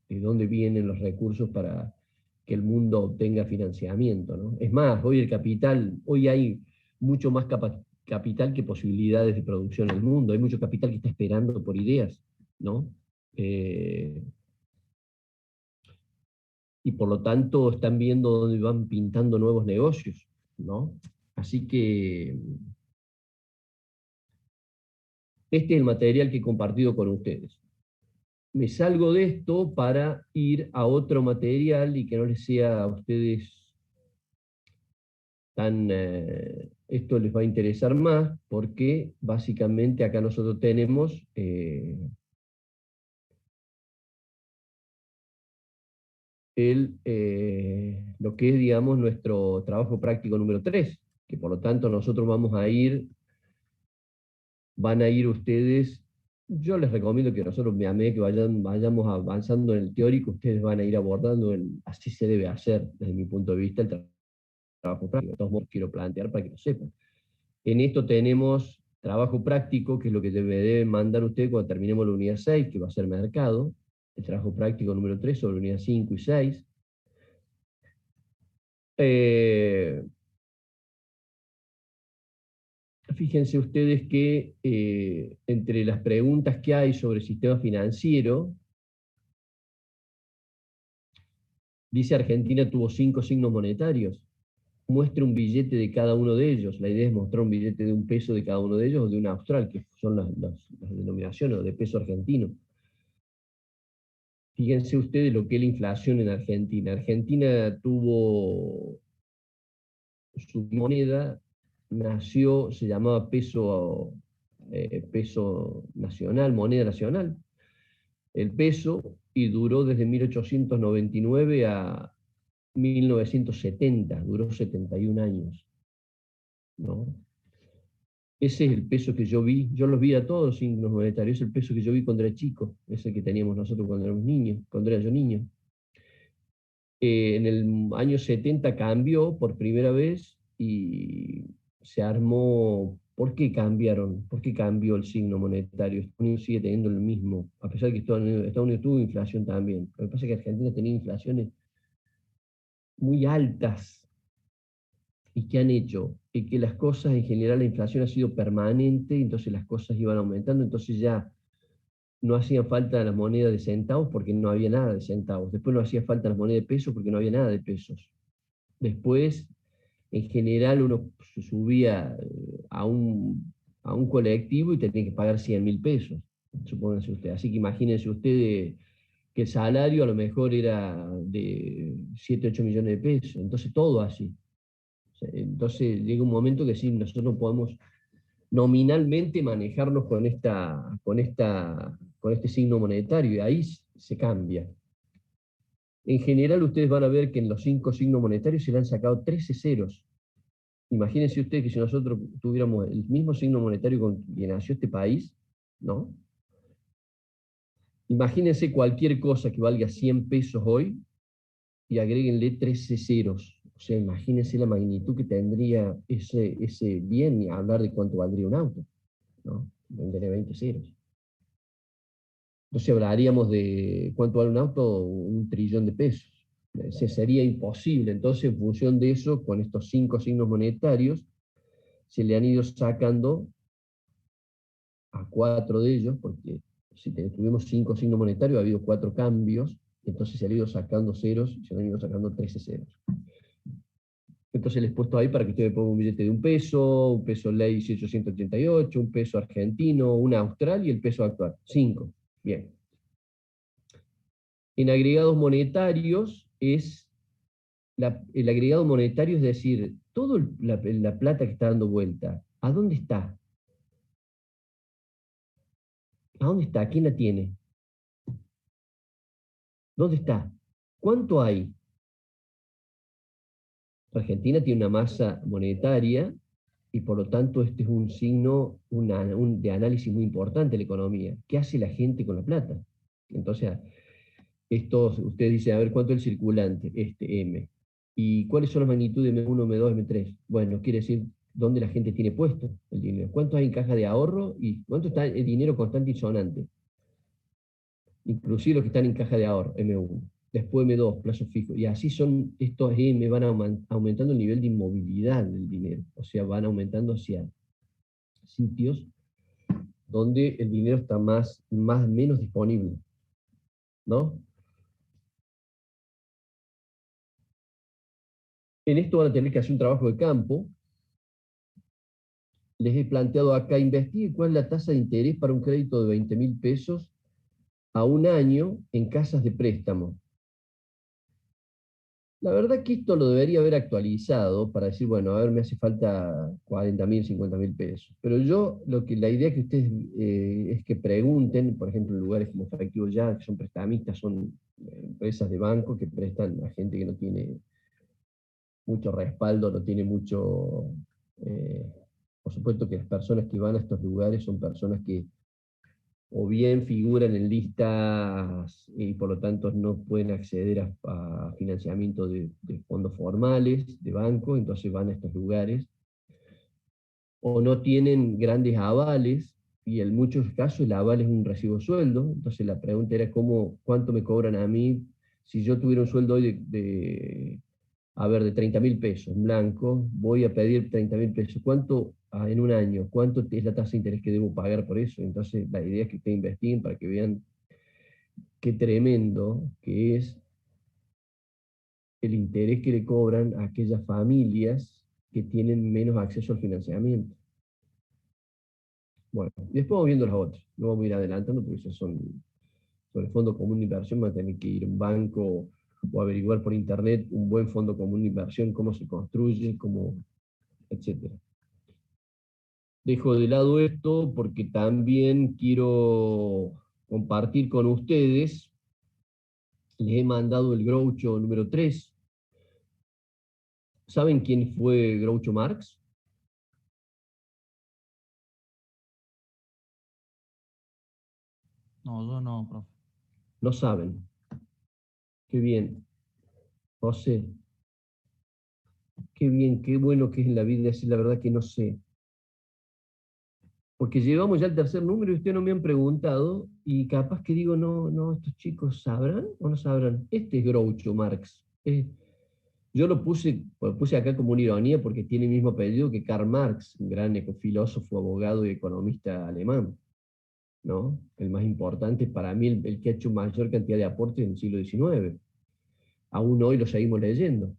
dónde vienen los recursos para que el mundo obtenga financiamiento, ¿no? Es más, hoy hay mucho más capital que posibilidades de producción en el mundo, hay mucho capital que está esperando por ideas, ¿no? Eh, y por lo tanto están viendo dónde van pintando nuevos negocios, ¿no? Así que este es el material que he compartido con ustedes. Me salgo de esto para ir a otro material y que no les sea a ustedes tan... esto les va a interesar más porque básicamente acá nosotros tenemos lo que es, digamos, nuestro trabajo práctico número 3, que por lo tanto nosotros van a ir ustedes, yo les recomiendo que nosotros, a medida que vayamos avanzando en el teórico, ustedes van a ir abordando así se debe hacer, desde mi punto de vista, el trabajo práctico. De todos modos, quiero plantear para que lo sepan. En esto tenemos trabajo práctico, que es lo que deben mandar ustedes cuando terminemos la unidad 6, que va a ser mercado, el trabajo práctico número 3 sobre unidad 5 y 6. Fíjense ustedes que entre las preguntas que hay sobre el sistema financiero, dice Argentina tuvo 5 signos monetarios. Muestre un billete de cada uno de ellos. La idea es mostrar un billete de $1 de cada uno de ellos o de un austral, que son las denominaciones, o de peso argentino. Fíjense ustedes lo que es la inflación en Argentina. Argentina tuvo su moneda, nació, se llamaba peso nacional, moneda nacional, el peso, y duró desde 1899 a 1970, duró 71 años, ¿no? Ese es el peso que yo vi, yo los vi a todos los signos monetarios, es el peso que yo vi cuando era chico, ese que teníamos nosotros cuando éramos niños, cuando era yo niño. En el año 70 cambió por primera vez y se armó. ¿Por qué cambiaron? ¿Por qué cambió el signo monetario? Estados Unidos sigue teniendo el mismo, a pesar de que Estados Unidos tuvo inflación también. Lo que pasa es que Argentina tenía inflaciones muy altas y que han hecho que las cosas, en general la inflación ha sido permanente, entonces las cosas iban aumentando, entonces ya no hacían falta las monedas de centavos porque no había nada de centavos. Después no hacía falta las monedas de pesos porque no había nada de pesos. Después, en general, uno subía a un colectivo y tenía que pagar 100.000 pesos, supónganse ustedes. Así que imagínense ustedes que el salario a lo mejor era de 7, 8 millones de pesos. Entonces todo así. Entonces llega un momento que sí, nosotros no podemos nominalmente manejarnos con este signo monetario, y ahí se cambia. En general ustedes van a ver que en los 5 signos monetarios se le han sacado 13 ceros. Imagínense ustedes que si nosotros tuviéramos el mismo signo monetario con que nació este país, ¿no? Imagínense cualquier cosa que valga 100 pesos hoy y agréguenle 13 ceros. O sea, imagínense la magnitud que tendría ese bien, y hablar de cuánto valdría un auto, ¿no? Tendría 20 ceros. Entonces hablaríamos de cuánto vale un auto, 1.000.000.000 de pesos. Sería imposible. Entonces, en función de eso, con estos 5 signos monetarios, se le han ido sacando a 4 de ellos, porque si tuvimos 5 signos monetarios, ha habido 4 cambios, entonces se han ido sacando ceros, se han ido sacando 13 ceros. Entonces les he puesto ahí para que usted me ponga un billete de un peso ley 1888, un peso argentino, un austral y el peso actual. 5. Bien. En agregados monetarios el agregado monetario, es decir, toda la plata que está dando vuelta, ¿a dónde está? ¿A dónde está? ¿Quién la tiene? ¿Dónde está? ¿Cuánto hay? Argentina tiene una masa monetaria y por lo tanto este es un signo de análisis muy importante de la economía. ¿Qué hace la gente con la plata? Entonces, ustedes dicen, a ver, ¿cuánto es el circulante? M. ¿Y cuáles son las magnitudes M1, M2, M3? Bueno, quiere decir dónde la gente tiene puesto el dinero. ¿Cuánto hay en caja de ahorro? ¿Y cuánto está el dinero constante y sonante? Inclusive los que están en caja de ahorro, M1. Después M2, plazo fijo. Y así son, estos M van aumentando el nivel de inmovilidad del dinero. O sea, van aumentando hacia sitios donde el dinero está menos disponible, ¿no? En esto van a tener que hacer un trabajo de campo. Les he planteado acá, investigue cuál es la tasa de interés para un crédito de 20.000 pesos a un año en casas de préstamo. La verdad que esto lo debería haber actualizado para decir, bueno, a ver, me hace falta 40.000, 50.000 pesos. Pero la idea que ustedes es que pregunten, por ejemplo, en lugares como Efectivo Ya, que son prestamistas, son empresas de banco que prestan a gente que no tiene mucho respaldo, no tiene mucho... por supuesto que las personas que van a estos lugares son personas que o bien figuran en listas y por lo tanto no pueden acceder a financiamiento de fondos formales, de banco, entonces van a estos lugares, o no tienen grandes avales, y en muchos casos el aval es un recibo sueldo. Entonces la pregunta era cuánto me cobran a mí si yo tuviera un sueldo hoy de 30.000 pesos en blanco, voy a pedir 30.000 pesos. ¿Cuánto en un año, ¿cuánto es la tasa de interés que debo pagar por eso? Entonces, la idea es que ustedes investiguen para que vean qué tremendo que es el interés que le cobran a aquellas familias que tienen menos acceso al financiamiento. Bueno, después vamos viendo las otras, no vamos a ir adelantando porque esos son sobre el fondo común de inversión, va a tener que ir a un banco o averiguar por internet un buen fondo común de inversión, cómo se construye, cómo, etcétera. Dejo de lado esto porque también quiero compartir con ustedes. Les he mandado el Groucho número 3. ¿Saben quién fue Groucho Marx? No, yo no, profe. No saben. Qué bien. José, qué bien, qué bueno que es en la vida decir la verdad que no sé. Porque llevamos ya el tercer número y ustedes no me han preguntado y capaz que digo, no, no, estos chicos sabrán o no sabrán. Este es Groucho Marx. Yo lo puse acá como una ironía porque tiene el mismo apellido que Karl Marx, un gran ecofilósofo, abogado y economista alemán, ¿no? El más importante para mí, el que ha hecho mayor cantidad de aportes en el siglo XIX. Aún hoy lo seguimos leyendo.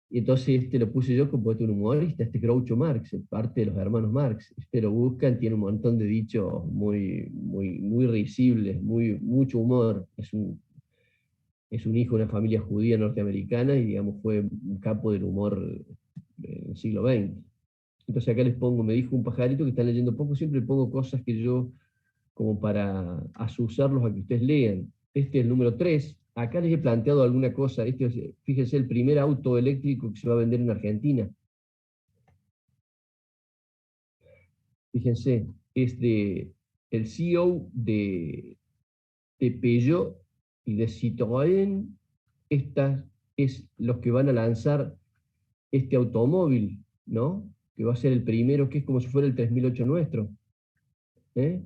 Y entonces este lo puse yo como un humorista, este Groucho Marx, parte de los hermanos Marx. Este lo buscan, tiene un montón de dichos muy risibles, mucho humor. Es un hijo de una familia judía norteamericana y, digamos, fue un capo del humor del siglo XX. Entonces acá les pongo, me dijo un pajarito que están leyendo poco, siempre pongo cosas que yo, como para asusarlos a que ustedes lean. Este es el número 3. Acá les he planteado alguna cosa. Este es, fíjense, el primer auto eléctrico que se va a vender en Argentina. Fíjense, es el CEO de Peugeot y de Citroën. Estas es los que van a lanzar este automóvil, ¿no? Que va a ser el primero, que es como si fuera el 3008 nuestro. ¿Eh?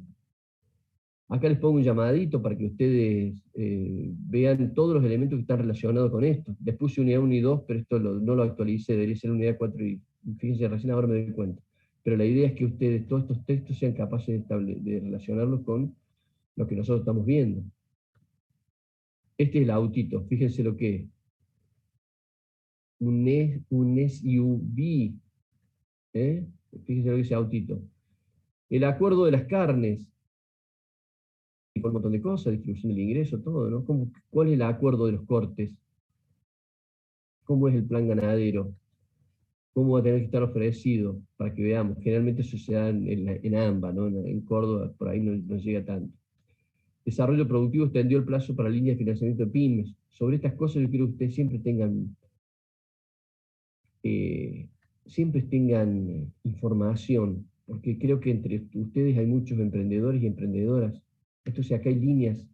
Acá les pongo un llamadito para que ustedes vean todos los elementos que están relacionados con esto. Les puse unidad 1 y 2, pero esto no lo actualicé, debería ser unidad 4 y fíjense, recién ahora me doy cuenta. Pero la idea es que ustedes, todos estos textos, sean capaces de relacionarlos con lo que nosotros estamos viendo. Este es el autito, fíjense lo que es. Un SUV, ¿eh? Fíjense lo que es ese autito. El acuerdo de las carnes, y con un montón de cosas, distribución del ingreso, todo, ¿no? ¿Cuál es el acuerdo de los cortes? ¿Cómo es el plan ganadero? ¿Cómo va a tener que estar ofrecido? Para que veamos. Generalmente eso se da en AMBA, ¿no? En Córdoba, por ahí no llega tanto. Desarrollo productivo extendió el plazo para líneas de financiamiento de pymes. Sobre estas cosas yo quiero que ustedes siempre tengan información, porque creo que entre ustedes hay muchos emprendedores y emprendedoras. Entonces acá hay líneas,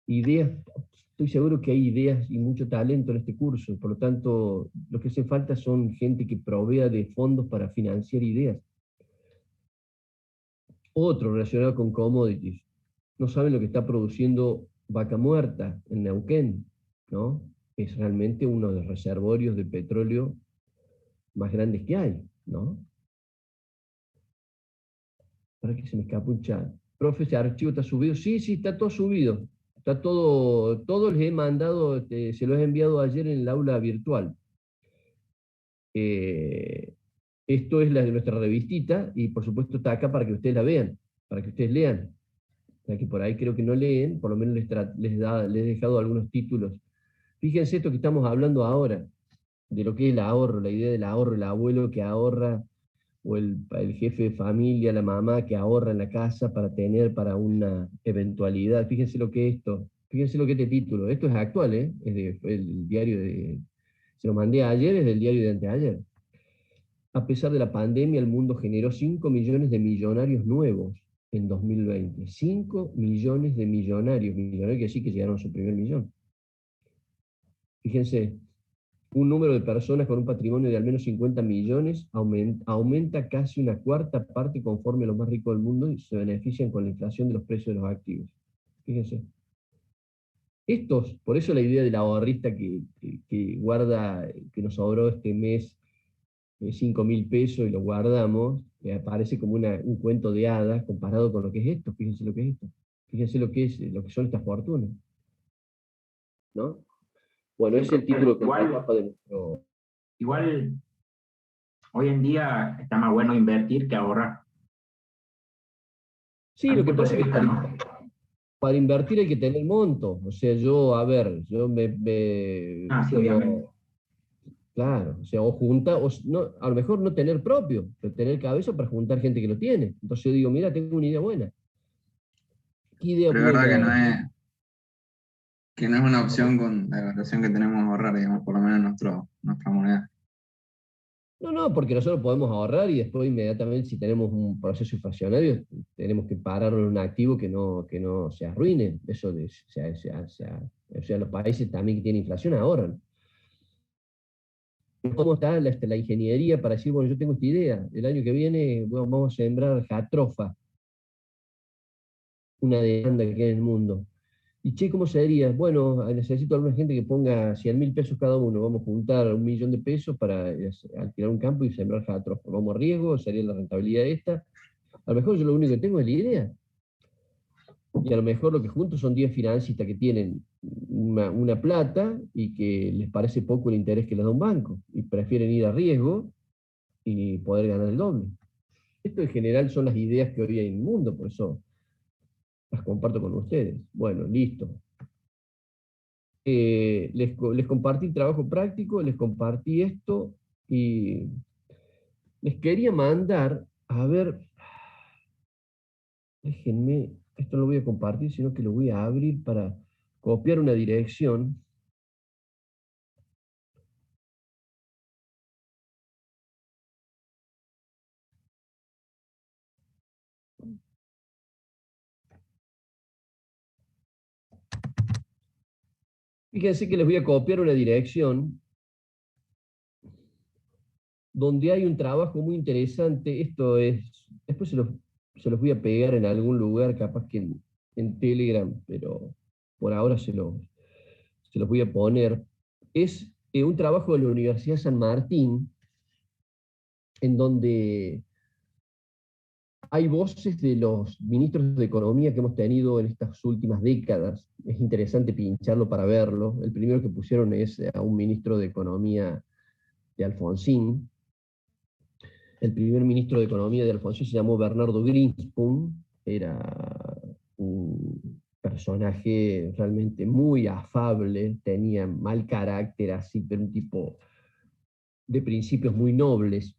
ideas, estoy seguro que hay ideas y mucho talento en este curso, por lo tanto, lo que hace falta son gente que provea de fondos para financiar ideas. Otro relacionado con commodities. No saben lo que está produciendo Vaca Muerta en Neuquén, ¿no? Es realmente uno de los reservorios de petróleo más grandes que hay, ¿no? Para que se me escape un chat. Profe, ¿ese archivo está subido? Sí, sí, está todo subido. Está todo les he mandado, se los he enviado ayer en el aula virtual. Eh, Esto es nuestra revistita y por supuesto está acá para que ustedes la vean, para que ustedes lean. O sea que por ahí creo que no leen, por lo menos les he dejado algunos títulos. Fíjense esto que estamos hablando ahora, de lo que es el ahorro, la idea del ahorro, el abuelo que ahorra, o el jefe de familia, la mamá que ahorra en la casa para tener para una eventualidad. Fíjense lo que es esto, fíjense lo que es este título. Esto es actual, ¿eh? El diario se lo mandé ayer, es del diario de anteayer. A pesar de la pandemia, el mundo generó 5 millones de millonarios nuevos en 2020. 5 millones de millonarios que sí que llegaron a su primer millón. Fíjense, un número de personas con un patrimonio de al menos 50 millones aumenta casi una cuarta parte conforme a los más ricos del mundo y se benefician con la inflación de los precios de los activos. Fíjense. Por eso la idea del ahorrista que guarda, que nos sobró este mes 5.000 pesos y lo guardamos, parece como un cuento de hadas comparado con lo que es esto. Fíjense lo que es esto. Fíjense lo que son estas fortunas, ¿no? Bueno, ese es el título que igual, de nuestro... igual, hoy en día está más bueno invertir que ahorrar. Sí, A mi lo que punto pasa de es que vista, ¿no? para invertir hay que tener monto. O sea, yo, a ver, yo Ah, sí, obviamente. digo, claro, o sea, o junta, no, a lo mejor no tener propio, pero tener cabeza para juntar gente que lo tiene. Entonces yo digo, mira, tengo una idea buena. ¿Qué idea Pero es verdad buena? que no es una opción con la evaluación que tenemos a ahorrar, digamos, por lo menos nuestra moneda. No, no, porque nosotros podemos ahorrar y después inmediatamente, si tenemos un proceso inflacionario, tenemos que pararlo en un activo que no se arruine. Eso o sea, los países también que tienen inflación ahorran. ¿Cómo está la ingeniería para decir, bueno, yo tengo esta idea, el año que viene bueno, vamos a sembrar jatrofa, una demanda que hay en el mundo? Y che, ¿cómo sería? Bueno, necesito a alguna gente que ponga 100.000 pesos cada uno, vamos a juntar 1.000.000 de pesos para alquilar un campo y sembrar jatrofa. Vamos a riesgo, sería la rentabilidad esta. A lo mejor yo lo único que tengo es la idea. Y a lo mejor lo que junto son 10 financistas que tienen una plata y que les parece poco el interés que les da un banco y prefieren ir a riesgo y poder ganar el doble. Esto en general son las ideas que hoy hay en el mundo, por eso las comparto con ustedes. Bueno, listo. Les compartí el trabajo práctico, les compartí esto y les quería mandar, a ver, déjenme, esto no lo voy a compartir, sino que lo voy a abrir para copiar una dirección. Fíjense que les voy a copiar una dirección donde hay un trabajo muy interesante. Esto es, después se los voy a pegar en algún lugar, capaz que en Telegram, pero por ahora se los voy a poner. Es un trabajo de la Universidad San Martín, en donde hay voces de los ministros de Economía que hemos tenido en estas últimas décadas. Es interesante pincharlo para verlo. El primero que pusieron es a un ministro de Economía de Alfonsín. El primer ministro de Economía de Alfonsín se llamó Bernardo Greenspoon. Era un personaje realmente muy afable, tenía mal carácter así, pero un tipo de principios muy nobles.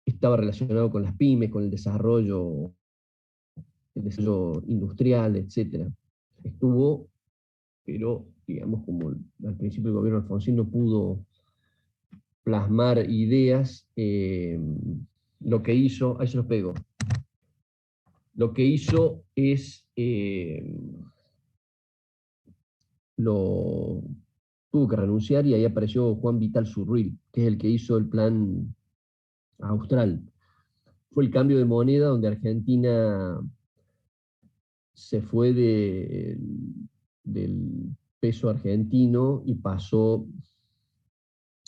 Estaba relacionado con las pymes, con el desarrollo industrial, etc. Estuvo, pero digamos como al principio del gobierno de Alfonsín no pudo plasmar ideas, lo que hizo, ahí se los pego, lo que hizo es, tuvo que renunciar y ahí apareció Juan Vital Surruil, que es el que hizo el plan austral. Fue el cambio de moneda donde Argentina se fue del peso argentino y pasó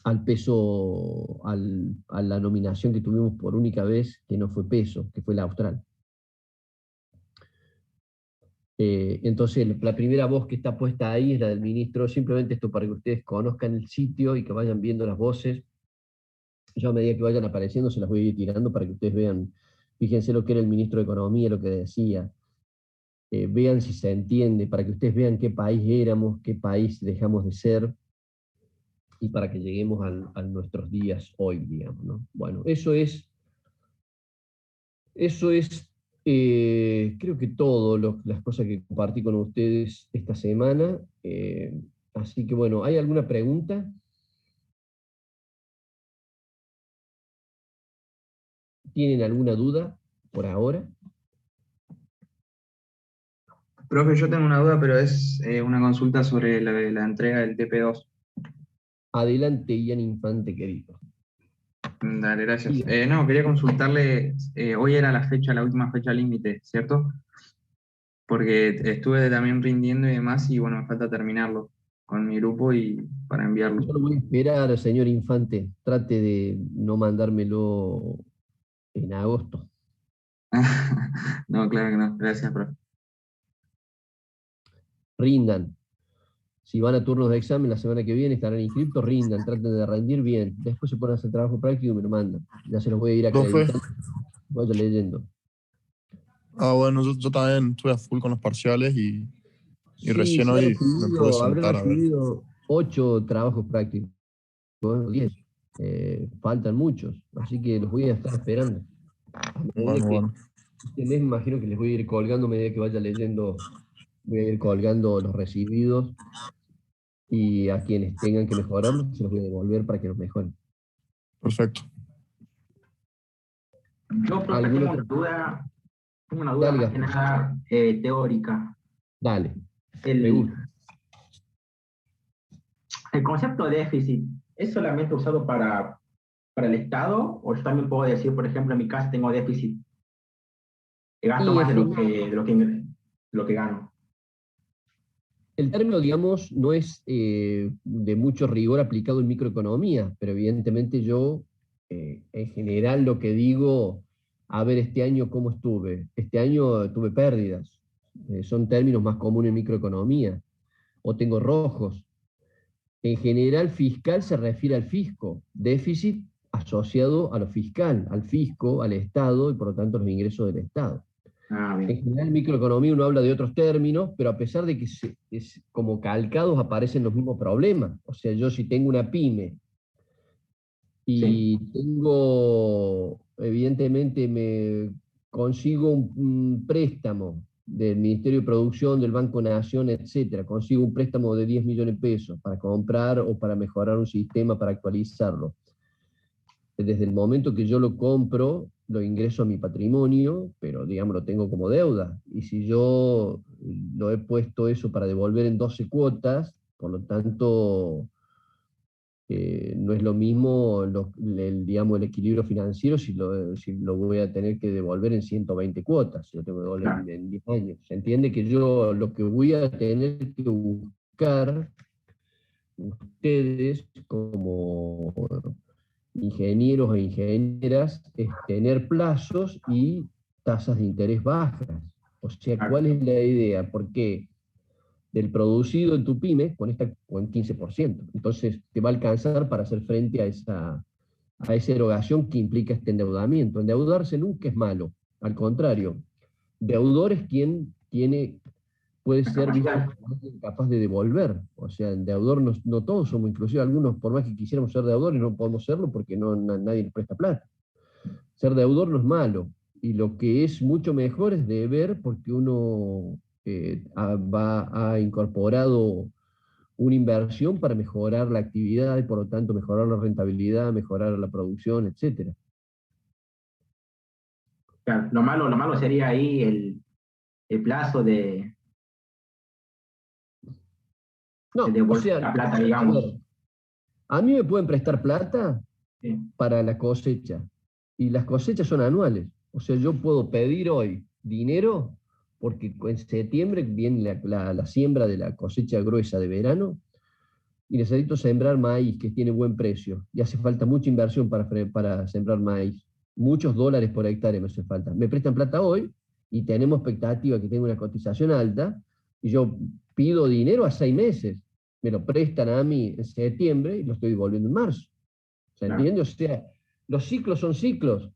al peso, a la nominación que tuvimos por única vez, que no fue peso, que fue la austral. Entonces, la primera voz que está puesta ahí es la del ministro, simplemente esto para que ustedes conozcan el sitio y que vayan viendo las voces. Yo a medida que vayan apareciendo se las voy a ir tirando para que ustedes vean, fíjense lo que era el ministro de Economía, lo que decía. Vean si se entiende, para que ustedes vean qué país éramos, qué país dejamos de ser, y para que lleguemos a nuestros días hoy, digamos, ¿no? Bueno, eso es, creo que todas las cosas que compartí con ustedes esta semana. Así que bueno, ¿hay alguna pregunta? ¿Tienen alguna duda por ahora? Profe, yo tengo una duda, pero es una consulta sobre la entrega del TP2. Adelante, Ian Infante, querido. Dale, gracias. Diga. No, quería consultarle, hoy era la última fecha límite, ¿cierto? Porque estuve también rindiendo y demás, y bueno, me falta terminarlo. con mi grupo y para enviarlo. Yo lo voy a esperar, señor Infante. Trate de no mandármelo en agosto. No, claro que no. Gracias, profe. Rindan. Si van a turnos de examen la semana que viene, estarán inscriptos, rindan, traten de rendir bien. Después se ponen a hacer trabajo práctico y me lo mandan. Ya se los voy a ir Profe, acreditando. Vaya leyendo. bueno, yo también estuve a full con los parciales y Sí, recién se hoy me pude habré sentar a ver. recibido 8 trabajos prácticos, 10. Faltan muchos, así que los voy a estar esperando. A medida que Bueno. este mes me imagino que les voy a ir colgando, a medida que vaya leyendo, voy a ir colgando los recibidos y a quienes tengan que mejorarlos, se los voy a devolver para que los mejoren. Perfecto. Yo, profe, tengo una duda Dale, más que Gastón. nada teórica. Dale, me El, gusta. el concepto de déficit, ¿es solamente usado para el Estado? O yo también puedo decir, por ejemplo, en mi casa tengo déficit, gasto Y más en de lo que gano. el término, digamos, no es de mucho rigor aplicado en microeconomía, pero evidentemente yo, en general, lo que digo, a ver, este año cómo estuve. Este año tuve pérdidas. Son términos más comunes en microeconomía. O tengo rojos. En general, fiscal se refiere al fisco. Déficit asociado a lo fiscal, al fisco, al Estado y por lo tanto a los ingresos del Estado. Ah, bien. En general, en microeconomía uno habla de otros términos, pero a pesar de que como calcados aparecen los mismos problemas. O sea, yo si tengo una pyme Sí, y tengo, evidentemente, me consigo un préstamo del Ministerio de Producción, del Banco Nación, etcétera, consigo un préstamo de 10 millones de pesos para comprar o para mejorar un sistema, para actualizarlo. Desde el momento que yo lo compro, lo ingreso a mi patrimonio, pero digamos lo tengo como deuda. Y si yo lo he puesto eso para devolver en 12 cuotas, por lo tanto, no es lo mismo digamos, el equilibrio financiero si lo voy a tener que devolver en 120 cuotas, si lo tengo que devolver claro. en 10 años. Se entiende que yo lo que voy a tener que buscar, ustedes como ingenieros e ingenieras, es tener plazos y tasas de interés bajas. O sea, Claro. ¿cuál es la idea? Porque del producido en tu pyme con 15%. Entonces te va a alcanzar para hacer frente a esa erogación que implica este endeudamiento. Endeudarse nunca es malo, al contrario. Deudor es quien puede La ser visto capacidad. como alguien capaz de devolver. O sea, el deudor no todos somos, inclusive algunos, por más que quisiéramos ser deudores, no podemos serlo porque nadie nos presta plata. Ser deudor no es malo. Y lo que es mucho mejor es deber porque uno ha incorporado una inversión para mejorar la actividad y por lo tanto mejorar la rentabilidad, mejorar la producción, etcétera. Claro. Lo malo sería ahí el plazo de No, o devolver sea, la plata, a ver, digamos. a mí me pueden prestar plata Sí, para la cosecha. Y las cosechas son anuales. O sea, yo puedo pedir hoy dinero porque en septiembre viene la siembra de la cosecha gruesa de verano y necesito sembrar maíz que tiene buen precio. Y hace falta mucha inversión para sembrar maíz. Muchos dólares por hectárea me hace falta. Me prestan plata hoy y tenemos expectativa que tenga una cotización alta y yo pido dinero a 6 meses. Me lo prestan a mí en septiembre y lo estoy devolviendo en marzo. ¿Se claro. entiende? O sea, los ciclos son ciclos.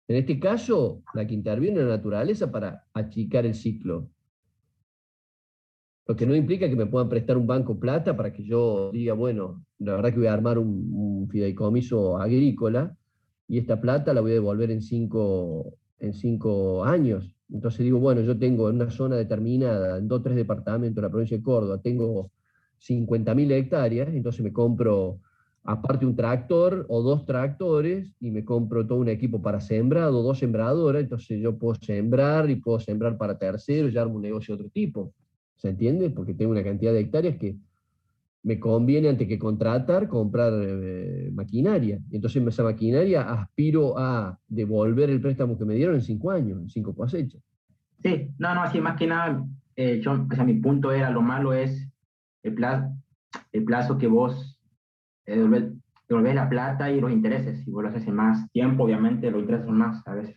En este caso, la que interviene es la naturaleza para achicar el ciclo. Lo que no implica que me puedan prestar un banco plata para que yo diga, bueno, la verdad que voy a armar un fideicomiso agrícola y esta plata la voy a devolver en cinco años. Entonces digo, bueno, yo tengo en una zona determinada, en 2 o 3 departamentos de la provincia de Córdoba, tengo 50.000 hectáreas, entonces me compro aparte un tractor o 2 tractores y me compro todo un equipo para sembrado, 2 sembradoras, entonces yo puedo sembrar y puedo sembrar para terceros y armo un negocio de otro tipo. ¿Se entiende? Porque tengo una cantidad de hectáreas que me conviene antes que contratar, comprar maquinaria. Y entonces esa maquinaria aspiro a devolver el préstamo que me dieron en 5 años, en 5 cosechas. Sí, no, así más que nada, o sea, mi punto era, lo malo es el plazo que vos devolvés la plata y los intereses. Si vos lo haces en más tiempo, obviamente los intereses son más a veces.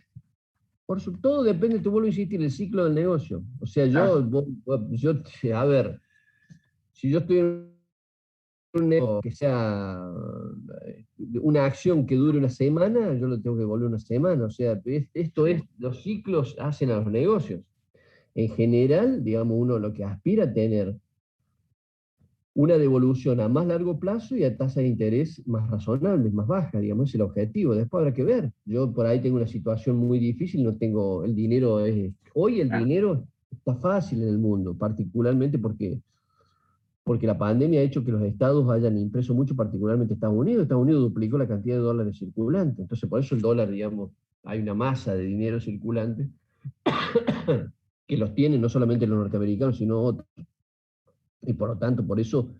Todo depende, te vuelvo a insistir, el ciclo del negocio. O sea, a ver, si yo estoy en un negocio que sea una acción que dure una semana, yo lo tengo que devolver una semana. O sea, los ciclos hacen a los negocios. En general, digamos, uno lo que aspira a tener una devolución a más largo plazo y a tasa de interés más razonable, más baja, digamos, es el objetivo. Después habrá que ver. Yo por ahí tengo una situación muy difícil, no tengo el dinero. Hoy el dinero está fácil en el mundo, particularmente porque la pandemia ha hecho que los estados hayan impreso mucho, particularmente Estados Unidos. Estados Unidos duplicó la cantidad de dólares circulantes. Entonces, por eso el dólar, digamos, hay una masa de dinero circulante que los tienen no solamente los norteamericanos, sino otros. Y por lo tanto, por eso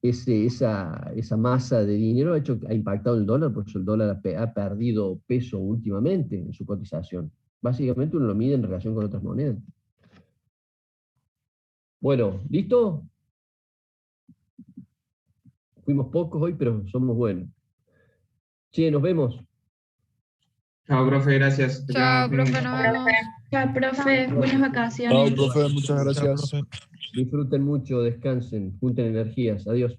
esa masa de dinero ha impactado el dólar, por eso el dólar ha perdido peso últimamente en su cotización. Básicamente uno lo mide en relación con otras monedas. Bueno, ¿listo? Fuimos pocos hoy, pero somos buenos. Che, nos vemos. Chao, profe, gracias. Chao, profe, nos vemos. Chao, profe. Buenas Chao, vacaciones. profe, muchas gracias. Disfruten mucho, descansen, junten energías. Adiós.